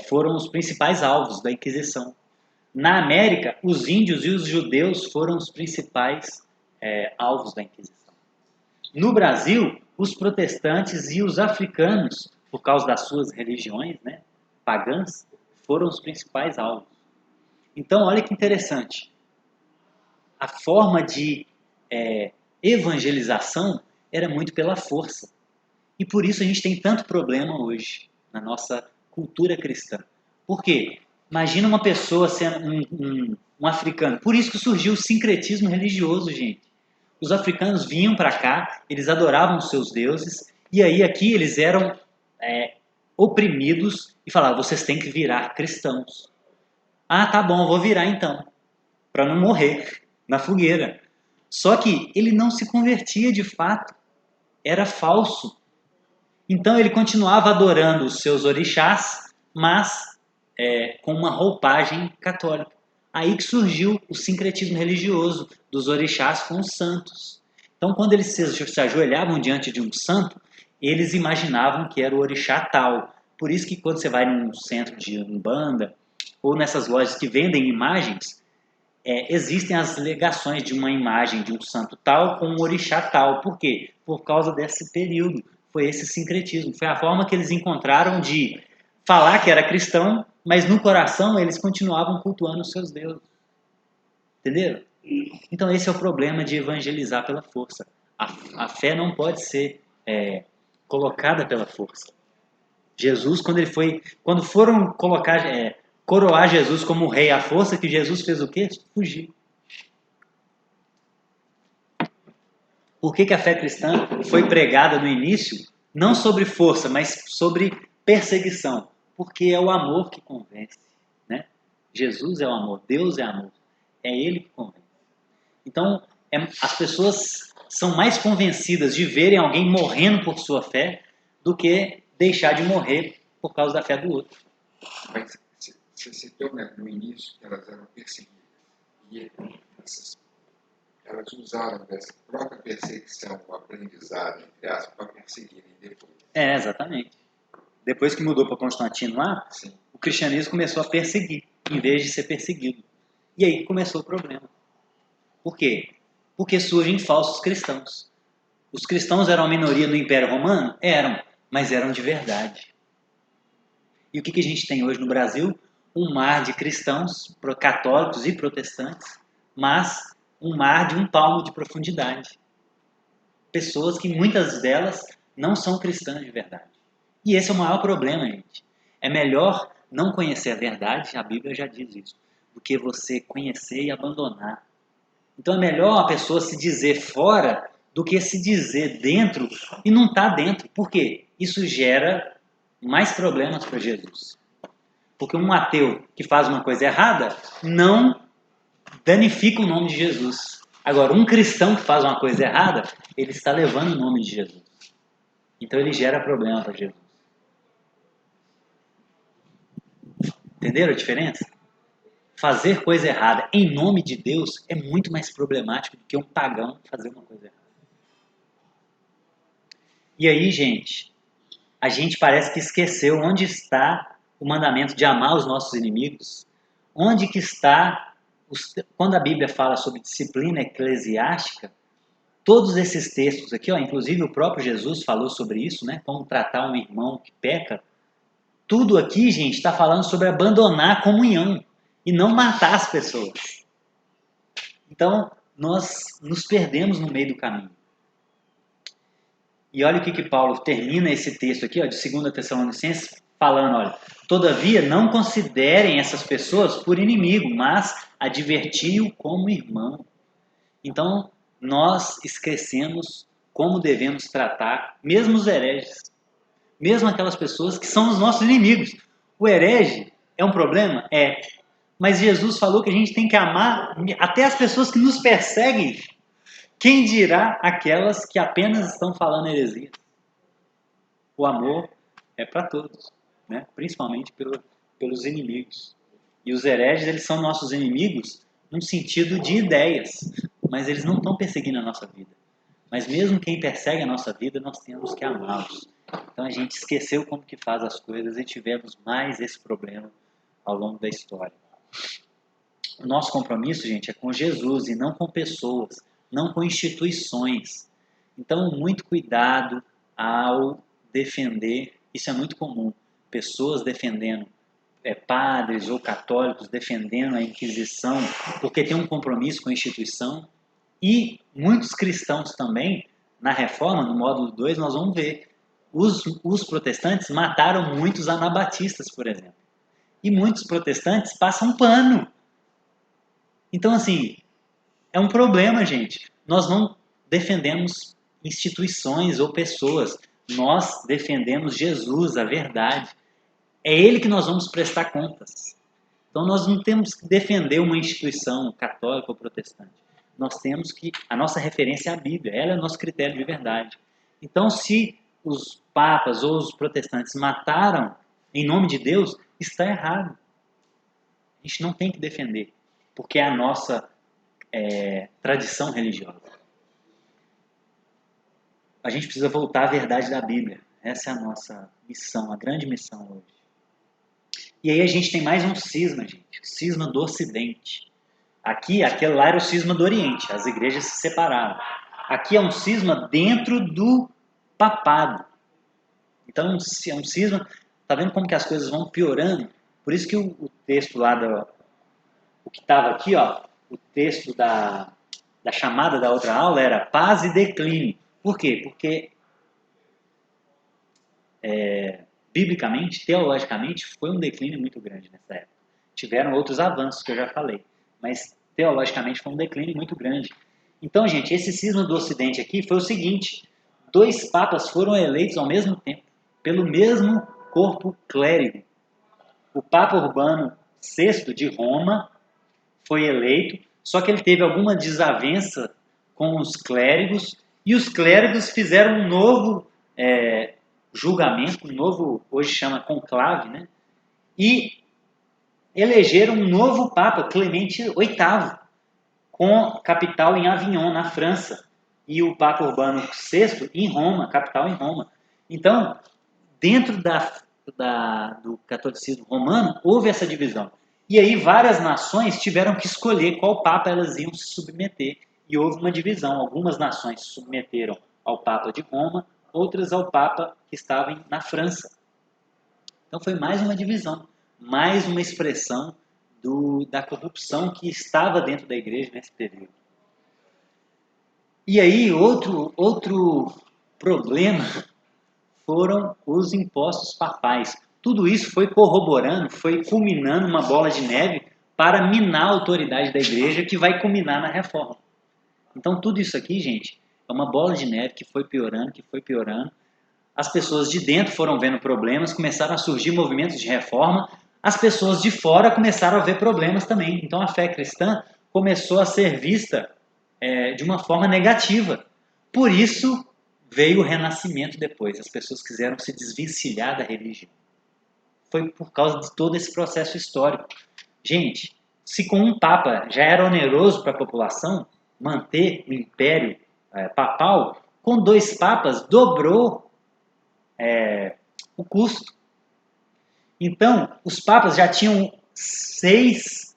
foram os principais alvos da Inquisição. Na América, os índios e os judeus foram os principais alvos da Inquisição. No Brasil, os protestantes e os africanos, por causa das suas religiões, né, pagãs, foram os principais alvos. Então, olha que interessante. A forma de evangelização era muito pela força. E por isso a gente tem tanto problema hoje na nossa cultura cristã. Por quê? Imagina uma pessoa sendo um africano. Por isso que surgiu o sincretismo religioso, gente. Os africanos vinham para cá, eles adoravam os seus deuses, e aí aqui eles eram oprimidos e falavam, vocês têm que virar cristãos. Ah, tá bom, vou virar então, para não morrer na fogueira. Só que ele não se convertia de fato, era falso. Então ele continuava adorando os seus orixás, mas com uma roupagem católica. Aí que surgiu o sincretismo religioso dos orixás com os santos. Então quando eles se ajoelhavam diante de um santo, eles imaginavam que era o orixá tal. Por isso que quando você vai num centro de Umbanda, ou nessas lojas que vendem imagens, existem as legações de uma imagem de um santo tal com um orixá tal. Por quê? Por causa desse período. Foi esse sincretismo. Foi a forma que eles encontraram de falar que era cristão, mas no coração eles continuavam cultuando os seus deuses. Entenderam? Então esse é o problema de evangelizar pela força. A fé não pode ser colocada pela força. Jesus, quando foram coroar Jesus como rei, a força que Jesus fez o quê? Fugir. Por que a fé cristã foi pregada no início, não sobre força, mas sobre perseguição? Porque é o amor que convence, né? Jesus é o amor, Deus é amor, é Ele que convence. Então, as pessoas são mais convencidas de verem alguém morrendo por sua fé do que deixar de morrer por causa da fé do outro. Mas você citou, né, no início que elas eram perseguidas. E elas usaram dessa própria perseguição, o aprendizado, entre aspas, para perseguirem depois. Exatamente. Depois que mudou para Constantino lá, sim, o cristianismo começou a perseguir, em vez de ser perseguido. E aí começou o problema. Por quê? Porque surgem falsos cristãos. Os cristãos eram a minoria no Império Romano? Eram, mas eram de verdade. E o que a gente tem hoje no Brasil? Um mar de cristãos, católicos e protestantes, mas um mar de um palmo de profundidade. Pessoas que muitas delas não são cristãs de verdade. E esse é o maior problema, gente. É melhor não conhecer a verdade, a Bíblia já diz isso, do que você conhecer e abandonar. Então é melhor a pessoa se dizer fora do que se dizer dentro e não estar dentro. Por quê? Isso gera mais problemas para Jesus. Porque um ateu que faz uma coisa errada não danifica o nome de Jesus. Agora, um cristão que faz uma coisa errada, ele está levando o nome de Jesus. Então ele gera problema para Jesus. Entenderam a diferença? Fazer coisa errada em nome de Deus é muito mais problemático do que um pagão fazer uma coisa errada. E aí, gente, a gente parece que esqueceu onde está o mandamento de amar os nossos inimigos. Onde que está, quando a Bíblia fala sobre disciplina eclesiástica, todos esses textos aqui, inclusive o próprio Jesus falou sobre isso, né? Como tratar um irmão que peca. Tudo aqui, gente, está falando sobre abandonar a comunhão e não matar as pessoas. Então, nós nos perdemos no meio do caminho. E olha o que Paulo termina esse texto aqui, de 2 Tessalonicenses, falando, olha, todavia não considerem essas pessoas por inimigo, mas adverti-o como irmão. Então, nós esquecemos como devemos tratar, mesmo os hereges, mesmo aquelas pessoas que são os nossos inimigos. O herege é um problema? É. Mas Jesus falou que a gente tem que amar até as pessoas que nos perseguem. Quem dirá aquelas que apenas estão falando heresia? O amor é para todos, né? Principalmente pelos inimigos. E os hereges, eles são nossos inimigos num sentido de ideias, mas eles não estão perseguindo a nossa vida. Mas mesmo quem persegue a nossa vida, nós temos que amá-los. Então a gente esqueceu como que faz as coisas e tivemos mais esse problema ao longo da história. O nosso compromisso, gente, é com Jesus e não com pessoas, não com instituições. Então, muito cuidado ao defender, isso é muito comum, pessoas defendendo padres ou católicos defendendo a Inquisição porque tem um compromisso com a instituição, e muitos cristãos também, na Reforma, no módulo 2, nós vamos ver, os protestantes mataram muitos anabatistas, por exemplo, e muitos protestantes passam pano. Então, assim, é um problema, gente. Nós não defendemos instituições ou pessoas. Nós defendemos Jesus, a verdade. É Ele que nós vamos prestar contas. Então, nós não temos que defender uma instituição católica ou protestante. Nós temos que... A nossa referência é a Bíblia. Ela é o nosso critério de verdade. Então, se os papas ou os protestantes mataram em nome de Deus, está errado. A gente não tem que defender, porque é a nossa tradição religiosa. A gente precisa voltar à verdade da Bíblia. Essa é a nossa missão, a grande missão hoje. E aí a gente tem mais um cisma, gente. O cisma do Ocidente. Aquele lá era o cisma do Oriente. As igrejas se separaram. Aqui é um cisma dentro do papado. Então é um cisma... Está vendo como que as coisas vão piorando? Por isso que o texto lá, o que estava aqui, o texto da chamada da outra aula era paz e declínio. Por quê? Porque biblicamente, teologicamente, foi um declínio muito grande nessa época. Tiveram outros avanços que eu já falei, mas teologicamente foi um declínio muito grande. Então, gente, esse cisma do Ocidente aqui foi o seguinte: 2 papas foram eleitos ao mesmo tempo, pelo mesmo corpo clérigo. O Papa Urbano VI de Roma foi eleito, só que ele teve alguma desavença com os clérigos, e os clérigos fizeram um novo julgamento, um novo, hoje chama conclave, né? E elegeram um novo Papa, Clemente VIII, com capital em Avignon, na França, e o Papa Urbano VI em Roma, capital em Roma. Então, dentro do catolicismo romano, houve essa divisão. E aí várias nações tiveram que escolher qual Papa elas iam se submeter, e houve uma divisão. Algumas nações se submeteram ao Papa de Roma, outras ao Papa que estava na França. Então foi mais uma divisão, mais uma expressão da corrupção que estava dentro da igreja nesse período. E aí outro problema foram os impostos papais. Tudo isso foi corroborando, foi culminando uma bola de neve para minar a autoridade da igreja, que vai culminar na reforma. Então tudo isso aqui, gente, é uma bola de neve que foi piorando, As pessoas de dentro foram vendo problemas, começaram a surgir movimentos de reforma, as pessoas de fora começaram a ver problemas também. Então a fé cristã começou a ser vista de uma forma negativa. Por isso veio o renascimento depois. As pessoas quiseram se desvencilhar da religião. Foi por causa de todo esse processo histórico. Gente, se com um papa já era oneroso para a população manter o império papal, com 2 papas dobrou o custo. Então, os papas já tinham 6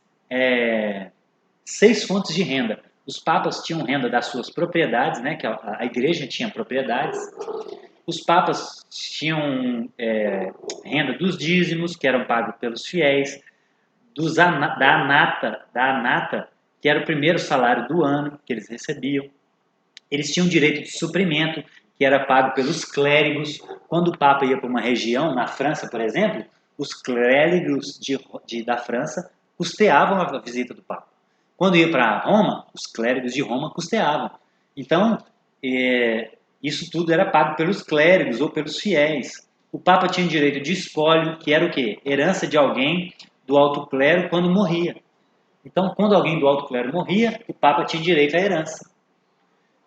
fontes de renda. Os papas tinham renda das suas propriedades, né, que a igreja tinha propriedades. Os papas tinham renda dos dízimos, que eram pagos pelos fiéis, da anata, que era o primeiro salário do ano que eles recebiam. Eles tinham direito de suprimento, que era pago pelos clérigos. Quando o Papa ia para uma região, na França, por exemplo, os clérigos da França custeavam a visita do Papa. Quando ia para Roma, os clérigos de Roma custeavam. Então, isso tudo era pago pelos clérigos ou pelos fiéis. O Papa tinha direito de espólio, que era o quê? Herança de alguém do alto clero quando morria. Então, quando alguém do alto clero morria, o Papa tinha direito à herança.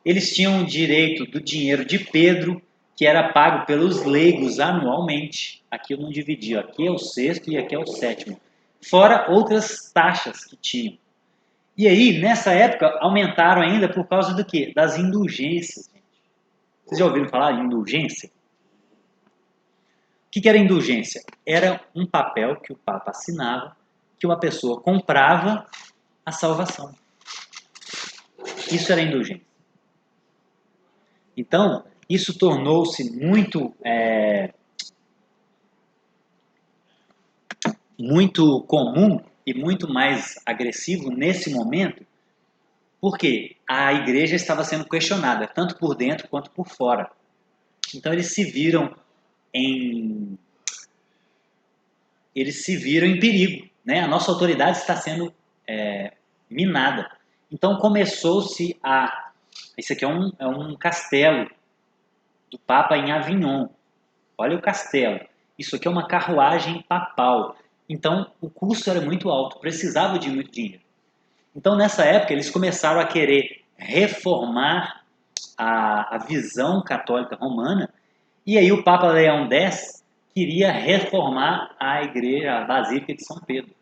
Eles tinham direito do dinheiro de Pedro, que era pago pelos leigos anualmente. Aqui eu não dividi, aqui é o 6º e aqui é o 7º. Fora outras taxas que tinham. E aí, nessa época, aumentaram ainda por causa do quê? Das indulgências. Vocês já ouviram falar em indulgência? O que era indulgência? Era um papel que o Papa assinava, que uma pessoa comprava a salvação. Isso era indulgência. Então, isso tornou-se muito comum e muito mais agressivo nesse momento, porque a igreja estava sendo questionada, tanto por dentro quanto por fora. Então eles se viram em perigo, né? A nossa autoridade está sendo minada. Então começou-se isso aqui é um castelo do Papa em Avignon. Olha o castelo. Isso aqui é uma carruagem papal. Então o custo era muito alto, precisava de muito dinheiro. Então nessa época eles começaram a querer reformar a visão católica romana, e aí o Papa Leão X queria reformar a igreja, a Basílica de São Pedro.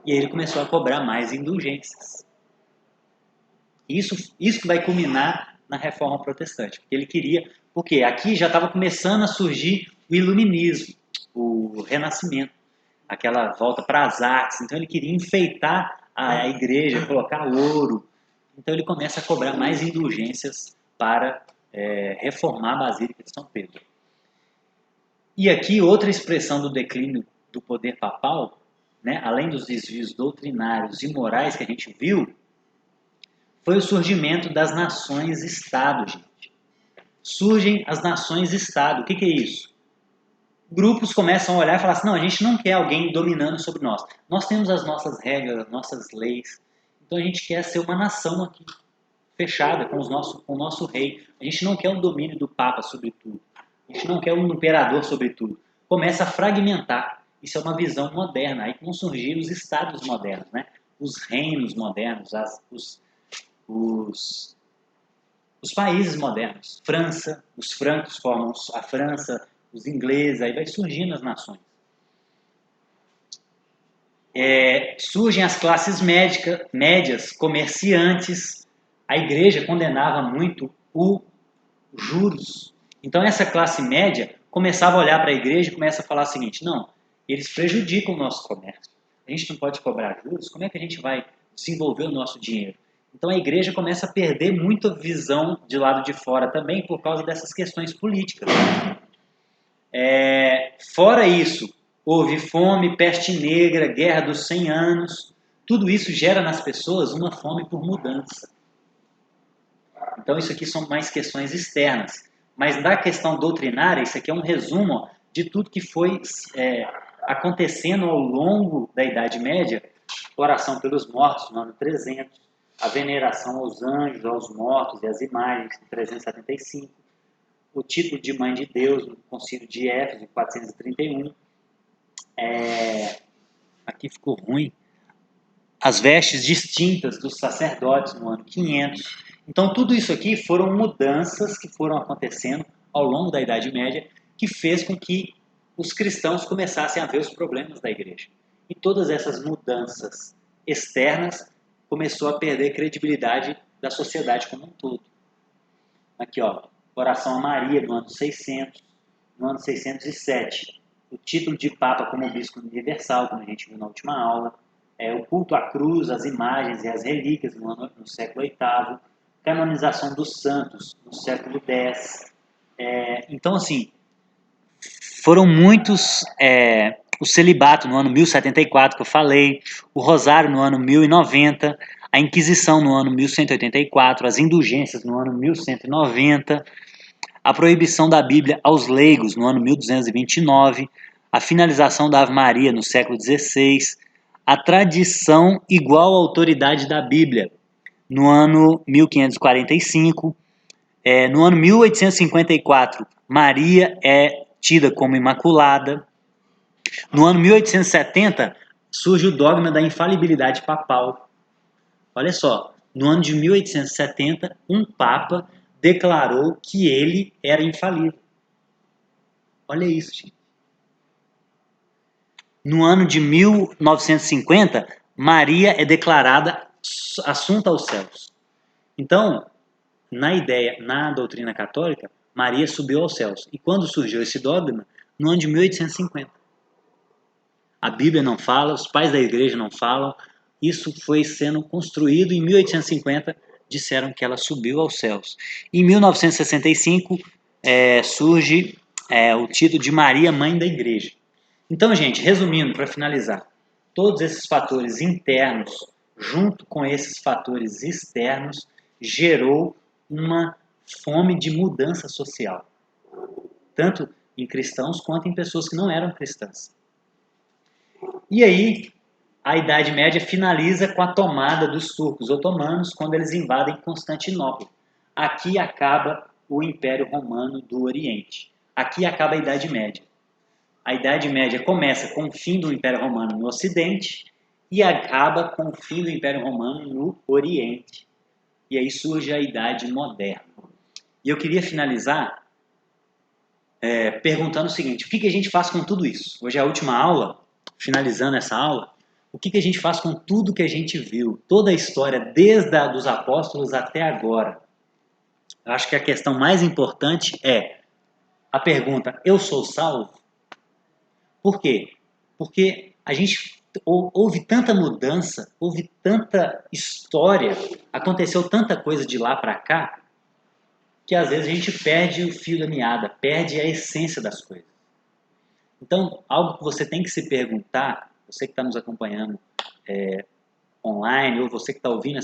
E aí ele começou a cobrar mais indulgências. Isso que vai culminar na Reforma Protestante. Porque aqui já estava começando a surgir o Iluminismo, o Renascimento, aquela volta para as artes. Então ele queria enfeitar a igreja, colocar ouro. Então ele começa a cobrar mais indulgências para reformar a Basílica de São Pedro. E aqui outra expressão do declínio do poder papal, né, além dos desvios doutrinários e morais que a gente viu, foi o surgimento das nações-estado, gente. Surgem as nações-estado. O que é isso? Grupos começam a olhar e falar assim, não, a gente não quer alguém dominando sobre nós. Nós temos as nossas regras, as nossas leis. Então a gente quer ser uma nação aqui, fechada com o nosso rei. A gente não quer o domínio do Papa sobre tudo. A gente não quer um imperador sobre tudo. Começa a fragmentar. Isso é uma visão moderna. Aí vão surgir os estados modernos, né? Os reinos modernos, os países modernos. França, os francos formam a França, os ingleses, aí vai surgindo as nações. Surgem as classes médias, comerciantes. A igreja condenava muito os juros. Então essa classe média começava a olhar para a igreja e começa a falar o seguinte, não, eles prejudicam o nosso comércio. A gente não pode cobrar juros, como é que a gente vai desenvolver o nosso dinheiro? Então a igreja começa a perder muita visão de lado de fora também por causa dessas questões políticas. Fora isso, houve fome, peste negra, guerra dos 100 anos. Tudo isso gera nas pessoas uma fome por mudança. Então isso aqui são mais questões externas. Mas da questão doutrinária, isso aqui é um resumo de tudo que foi acontecendo ao longo da Idade Média. Oração pelos mortos no ano 300, a veneração aos anjos, aos mortos e às imagens em 375, o título de Mãe de Deus no Concílio de Éfeso em 431. Aqui ficou ruim. As vestes distintas dos sacerdotes no ano 500. Então tudo isso aqui foram mudanças que foram acontecendo ao longo da Idade Média que fez com que os cristãos começassem a ver os problemas da igreja. E todas essas mudanças externas começou a perder credibilidade da sociedade como um todo. Aqui, ó, oração a Maria no ano 600, no ano 607, o título de Papa como Bispo Universal, como a gente viu na última aula, o culto à cruz, as imagens e as relíquias no século VIII, canonização dos santos no século X. Então, assim, foram muitos... o celibato no ano 1074, que eu falei, o rosário no ano 1090, a Inquisição no ano 1184, as indulgências no ano 1190, a proibição da Bíblia aos leigos no ano 1229, a finalização da Ave Maria no século XVI, a tradição igual à autoridade da Bíblia no ano 1545, no ano 1854, Maria é tida como imaculada. No ano 1870, surge o dogma da infalibilidade papal. Olha só, no ano de 1870, um papa declarou que ele era infalível. Olha isso, gente. No ano de 1950, Maria é declarada assunta aos céus. Então, na doutrina católica, Maria subiu aos céus. E quando surgiu esse dogma? No ano de 1850. A Bíblia não fala, os pais da igreja não falam. Isso foi sendo construído em 1850, disseram que ela subiu aos céus. Em 1965, surge o título de Maria, Mãe da Igreja. Então, gente, resumindo, para finalizar, todos esses fatores internos, junto com esses fatores externos, gerou uma fome de mudança social, tanto em cristãos quanto em pessoas que não eram cristãs. E aí, a Idade Média finaliza com a tomada dos turcos otomanos quando eles invadem Constantinopla. Aqui acaba o Império Romano do Oriente. Aqui acaba a Idade Média. A Idade Média começa com o fim do Império Romano no Ocidente e acaba com o fim do Império Romano no Oriente. E aí surge a Idade Moderna. E eu queria finalizar perguntando o seguinte, o que a gente faz com tudo isso? Hoje é a última aula, finalizando essa aula, o que a gente faz com tudo que a gente viu? Toda a história, desde os apóstolos até agora. Eu acho que a questão mais importante é a pergunta, eu sou salvo? Por quê? Porque a gente houve tanta mudança, houve tanta história, aconteceu tanta coisa de lá para cá, que às vezes a gente perde o fio da meada, perde a essência das coisas. Então, algo que você tem que se perguntar, você que está nos acompanhando online, ou você que está ouvindo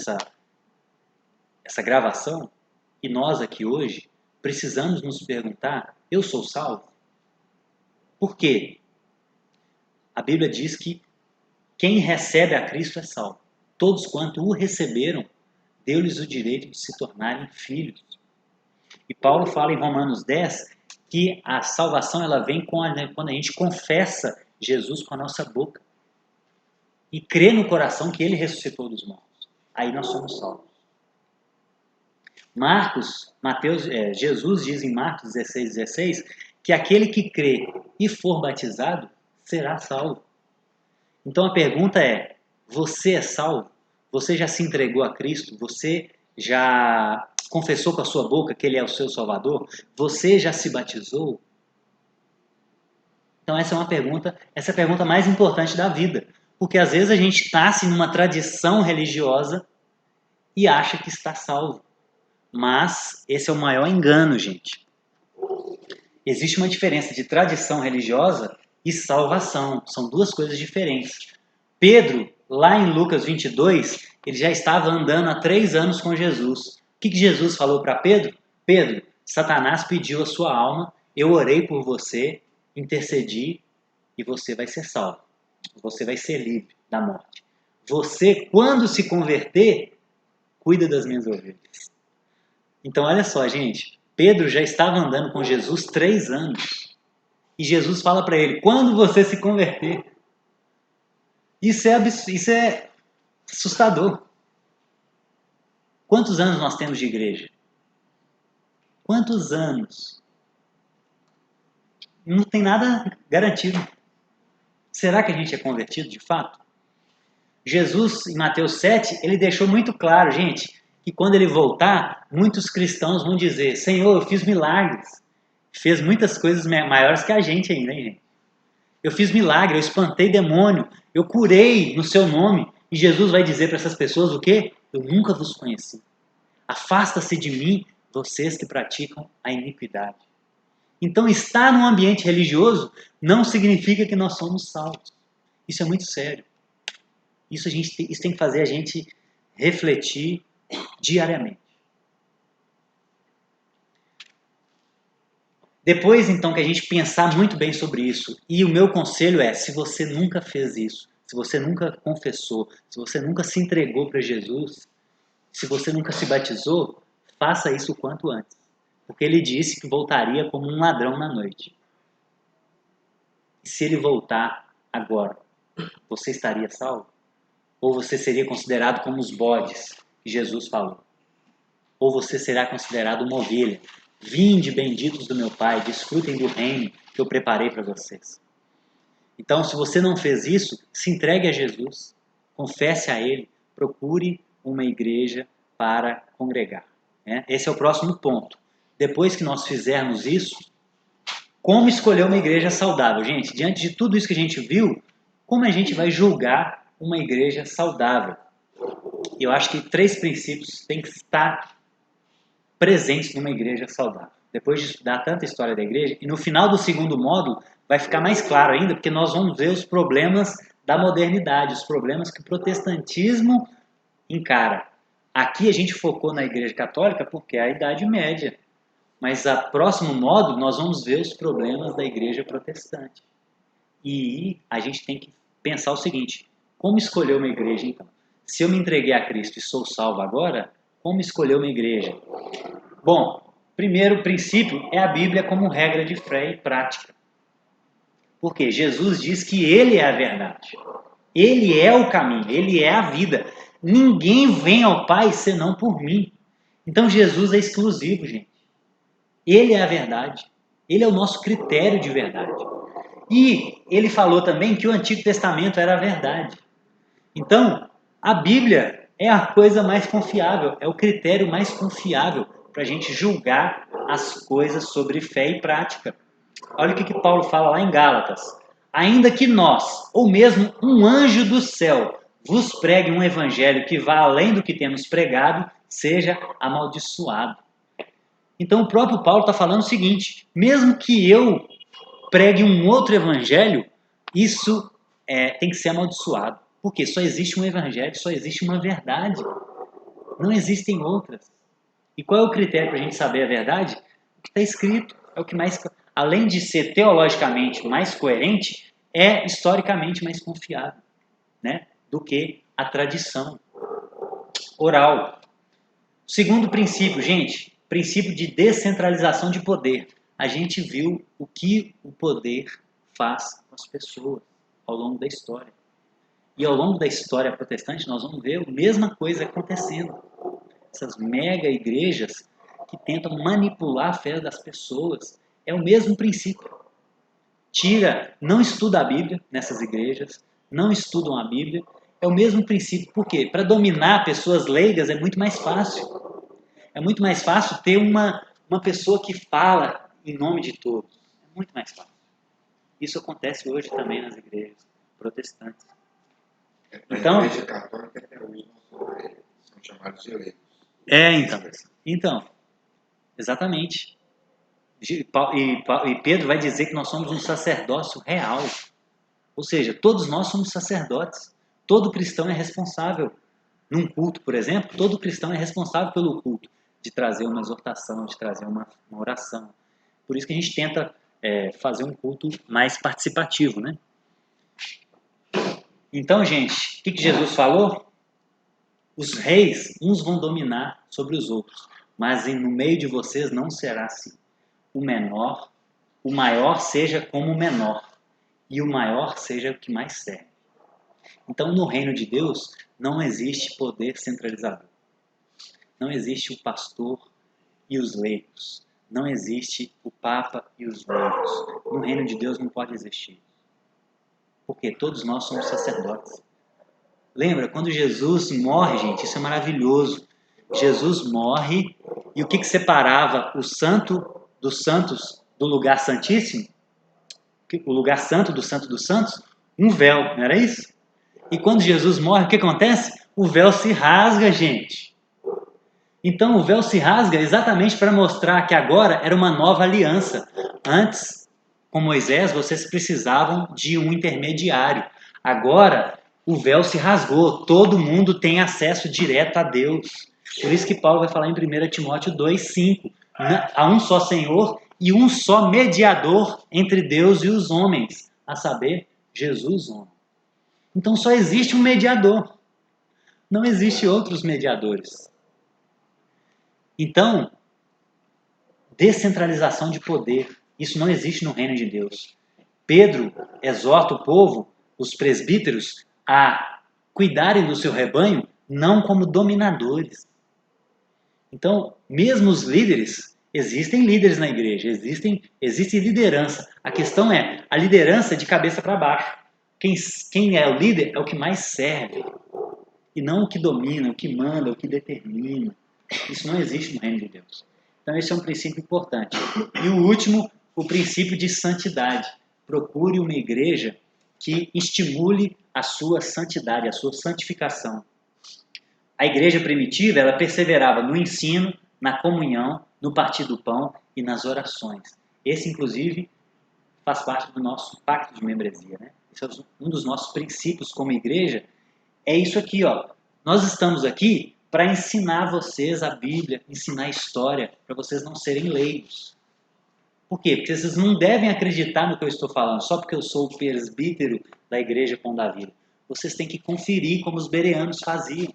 essa gravação, e nós aqui hoje, precisamos nos perguntar, eu sou salvo? Por quê? A Bíblia diz que quem recebe a Cristo é salvo. Todos quanto o receberam, deu-lhes o direito de se tornarem filhos. E Paulo fala em Romanos 10 que a salvação ela vem quando a gente confessa Jesus com a nossa boca e crê no coração que ele ressuscitou dos mortos. Aí nós somos salvos. Jesus diz em Marcos 16 que aquele que crê e for batizado será salvo. Então a pergunta é, você é salvo? Você já se entregou a Cristo? Você já confessou com a sua boca que Ele é o seu Salvador? Você já se batizou? Então essa é a pergunta mais importante da vida. Porque às vezes a gente nasce numa tradição religiosa e acha que está salvo. Mas esse é o maior engano, gente. Existe uma diferença de tradição religiosa e salvação. São duas coisas diferentes. Pedro, lá em Lucas 22, ele já estava andando há 3 anos com Jesus. O que Jesus falou para Pedro? Pedro, Satanás pediu a sua alma, eu orei por você, intercedi e você vai ser salvo. Você vai ser livre da morte. Você, quando se converter, cuida das minhas ovelhas. Então, olha só, gente. Pedro já estava andando com Jesus 3 anos. E Jesus fala para ele, quando você se converter. Isso é assustador. Quantos anos nós temos de igreja? Quantos anos? Não tem nada garantido. Será que a gente é convertido de fato? Jesus, em Mateus 7, ele deixou muito claro, gente, que quando ele voltar, muitos cristãos vão dizer, Senhor, eu fiz milagres. Fez muitas coisas maiores que a gente ainda, hein, gente? Eu fiz milagre, eu espantei demônio, eu curei no seu nome. E Jesus vai dizer para essas pessoas o quê? Eu nunca vos conheci. Afasta-se de mim, vocês que praticam a iniquidade. Então, estar num ambiente religioso não significa que nós somos salvos. Isso é muito sério. Isso tem que fazer a gente refletir diariamente. Depois, então, que a gente pensar muito bem sobre isso, e o meu conselho é, se você nunca fez isso, se você nunca confessou, se você nunca se entregou para Jesus, se você nunca se batizou, faça isso o quanto antes. Porque ele disse que voltaria como um ladrão na noite. E se ele voltar agora, você estaria salvo? Ou você seria considerado como os bodes que Jesus falou? Ou você será considerado uma ovelha? Vinde, benditos do meu Pai, desfrutem do reino que eu preparei para vocês. Então, se você não fez isso, se entregue a Jesus, confesse a Ele, procure uma igreja para congregar. Esse é o próximo ponto. Depois que nós fizermos isso, como escolher uma igreja saudável? Gente, diante de tudo isso que a gente viu, como a gente vai julgar uma igreja saudável? E eu acho que 3 princípios têm que estar presentes numa igreja saudável. Depois de estudar tanta história da igreja, e no final do segundo módulo vai ficar mais claro ainda, porque nós vamos ver os problemas da modernidade, os problemas que o protestantismo encara. Aqui a gente focou na igreja católica porque é a Idade Média, mas a próximo módulo nós vamos ver os problemas da igreja protestante. E a gente tem que pensar o seguinte, como escolher uma igreja então? Se eu me entreguei a Cristo e sou salvo agora, como escolher uma igreja? Bom, primeiro princípio é a Bíblia como regra de fé e prática. Porque Jesus diz que Ele é a verdade. Ele é o caminho, Ele é a vida. Ninguém vem ao Pai senão por mim. Então Jesus é exclusivo, gente. Ele é a verdade. Ele é o nosso critério de verdade. E ele falou também que o Antigo Testamento era a verdade. Então, a Bíblia é a coisa mais confiável, é o critério mais confiável para a gente julgar as coisas sobre fé e prática. Olha o que Paulo fala lá em Gálatas. Ainda que nós, ou mesmo um anjo do céu, vos pregue um evangelho que vá além do que temos pregado, seja amaldiçoado. Então o próprio Paulo está falando o seguinte, mesmo que eu pregue um outro evangelho, isso tem que ser amaldiçoado. Porque só existe um evangelho, só existe uma verdade. Não existem outras. E qual é o critério para a gente saber a verdade? O que está escrito. É o que mais, além de ser teologicamente mais coerente, é historicamente mais confiável, né, do que a tradição oral. Segundo princípio, gente, princípio de descentralização de poder. A gente viu o que o poder faz com as pessoas ao longo da história. E ao longo da história protestante, nós vamos ver a mesma coisa acontecendo. Essas mega igrejas que tentam manipular a fé das pessoas. É o mesmo princípio. Não estuda a Bíblia nessas igrejas, não estudam a Bíblia. É o mesmo princípio. Por quê? Para dominar pessoas leigas é muito mais fácil. É muito mais fácil ter uma pessoa que fala em nome de todos. É muito mais fácil. Isso acontece hoje também nas igrejas protestantes. Então, a igreja católica até hoje são chamados de eleitos. Então, exatamente. E Pedro vai dizer que nós somos um sacerdócio real. Ou seja, todos nós somos sacerdotes. Todo cristão é responsável. Num culto, por exemplo, todo cristão é responsável pelo culto, de trazer uma exortação, de trazer uma oração. Por isso que a gente tenta fazer um culto mais participativo, né? Então, gente, o que Jesus falou? Os reis, uns vão dominar sobre os outros, mas no meio de vocês não será assim. O maior seja como o menor, e o maior seja o que mais serve. Então, no reino de Deus, não existe poder centralizador. Não existe o pastor e os leigos. Não existe o papa e os leigos. No reino de Deus não pode existir. Porque todos nós somos sacerdotes. Lembra, quando Jesus morre, gente, isso é maravilhoso. Jesus morre, e o que separava o santo dos santos do lugar santíssimo? O lugar santo dos santos? Um véu, não era isso? E quando Jesus morre, o que acontece? O véu se rasga, gente. Então o véu se rasga exatamente para mostrar que agora era uma nova aliança. Antes, com Moisés, vocês precisavam de um intermediário. Agora, o véu se rasgou. Todo mundo tem acesso direto a Deus. Por isso que Paulo vai falar em 1 Timóteo 2,5. Há um só Senhor e um só mediador entre Deus e os homens, a saber, Jesus, homem. Então só existe um mediador. Não existe outros mediadores. Então, descentralização de poder. Isso não existe no reino de Deus. Pedro exorta o povo, os presbíteros, a cuidarem do seu rebanho, não como dominadores. Então, mesmo os líderes, existem líderes na igreja, existe liderança. A questão é a liderança de cabeça para baixo. Quem é o líder é o que mais serve. E não o que domina, o que manda, o que determina. Isso não existe no reino de Deus. Então esse é um princípio importante. E o último, o princípio de santidade. Procure uma igreja que estimule a sua santidade, a sua santificação. A igreja primitiva, ela perseverava no ensino, na comunhão, no partir do pão e nas orações. Esse, inclusive, faz parte do nosso pacto de membresia, né? Esse é um dos nossos princípios como igreja. É isso aqui, ó. Nós estamos aqui para ensinar vocês a Bíblia, ensinar a história, para vocês não serem leigos. Por quê? Porque vocês não devem acreditar no que eu estou falando, só porque eu sou o presbítero da Igreja Pão da Vida. Vocês têm que conferir como os bereanos faziam.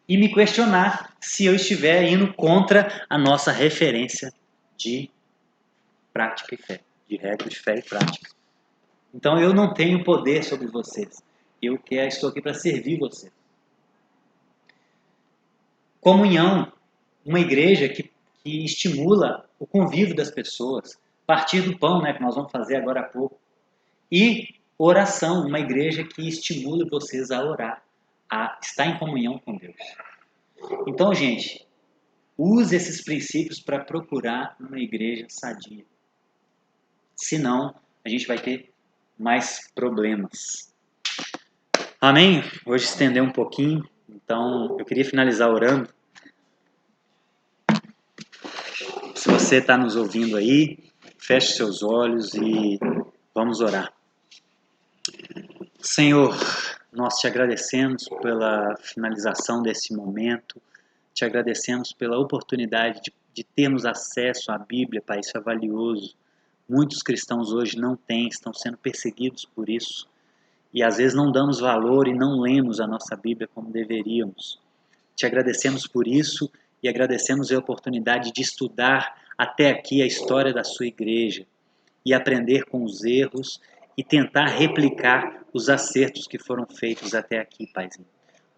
E me questionar se eu estiver indo contra a nossa referência de prática e fé, de regra de fé e prática. Então eu não tenho poder sobre vocês. Eu estou aqui para servir vocês. Comunhão, uma igreja que estimula o convívio das pessoas. Partir do pão, né, que nós vamos fazer agora há pouco. E oração, uma igreja que estimula vocês a orar, a estar em comunhão com Deus. Então, gente, use esses princípios para procurar uma igreja sadia. Senão, a gente vai ter mais problemas. Amém? Hoje estendeu um pouquinho, então eu queria finalizar orando. Se você está nos ouvindo aí, feche seus olhos e vamos orar. Senhor, nós te agradecemos pela finalização desse momento, te agradecemos pela oportunidade de termos acesso à Bíblia, Pai, isso é valioso. Muitos cristãos hoje não têm, estão sendo perseguidos por isso. E às vezes não damos valor e não lemos a nossa Bíblia como deveríamos. Te agradecemos por isso e agradecemos a oportunidade de estudar até aqui a história da sua igreja e aprender com os erros e tentar replicar os acertos que foram feitos até aqui, Paizinho.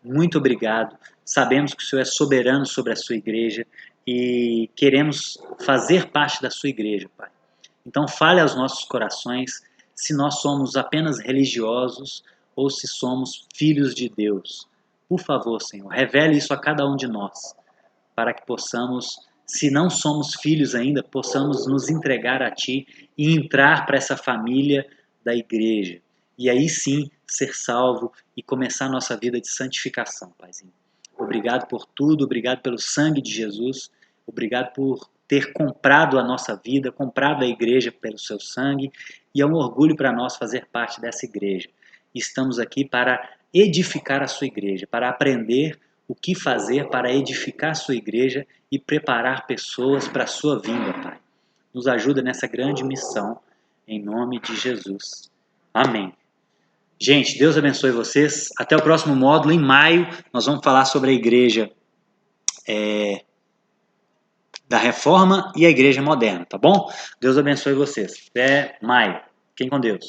Muito obrigado. Sabemos que o Senhor é soberano sobre a sua igreja e queremos fazer parte da sua igreja, Pai. Então fale aos nossos corações se nós somos apenas religiosos ou se somos filhos de Deus. Por favor, Senhor, revele isso a cada um de nós, para que possamos, se não somos filhos ainda, possamos nos entregar a Ti e entrar para essa família da igreja. E aí sim, ser salvo e começar a nossa vida de santificação, Paizinho. Obrigado por tudo, obrigado pelo sangue de Jesus, obrigado por ter comprado a nossa vida, comprado a igreja pelo seu sangue, e é um orgulho para nós fazer parte dessa igreja. Estamos aqui para edificar a sua igreja, para aprender o que fazer para edificar a sua igreja e preparar pessoas para a sua vinda, Pai. Nos ajuda nessa grande missão, em nome de Jesus. Amém. Gente, Deus abençoe vocês. Até o próximo módulo, em maio, nós vamos falar sobre a igreja da Reforma e a igreja moderna, tá bom? Deus abençoe vocês. Até maio. Fiquem com Deus.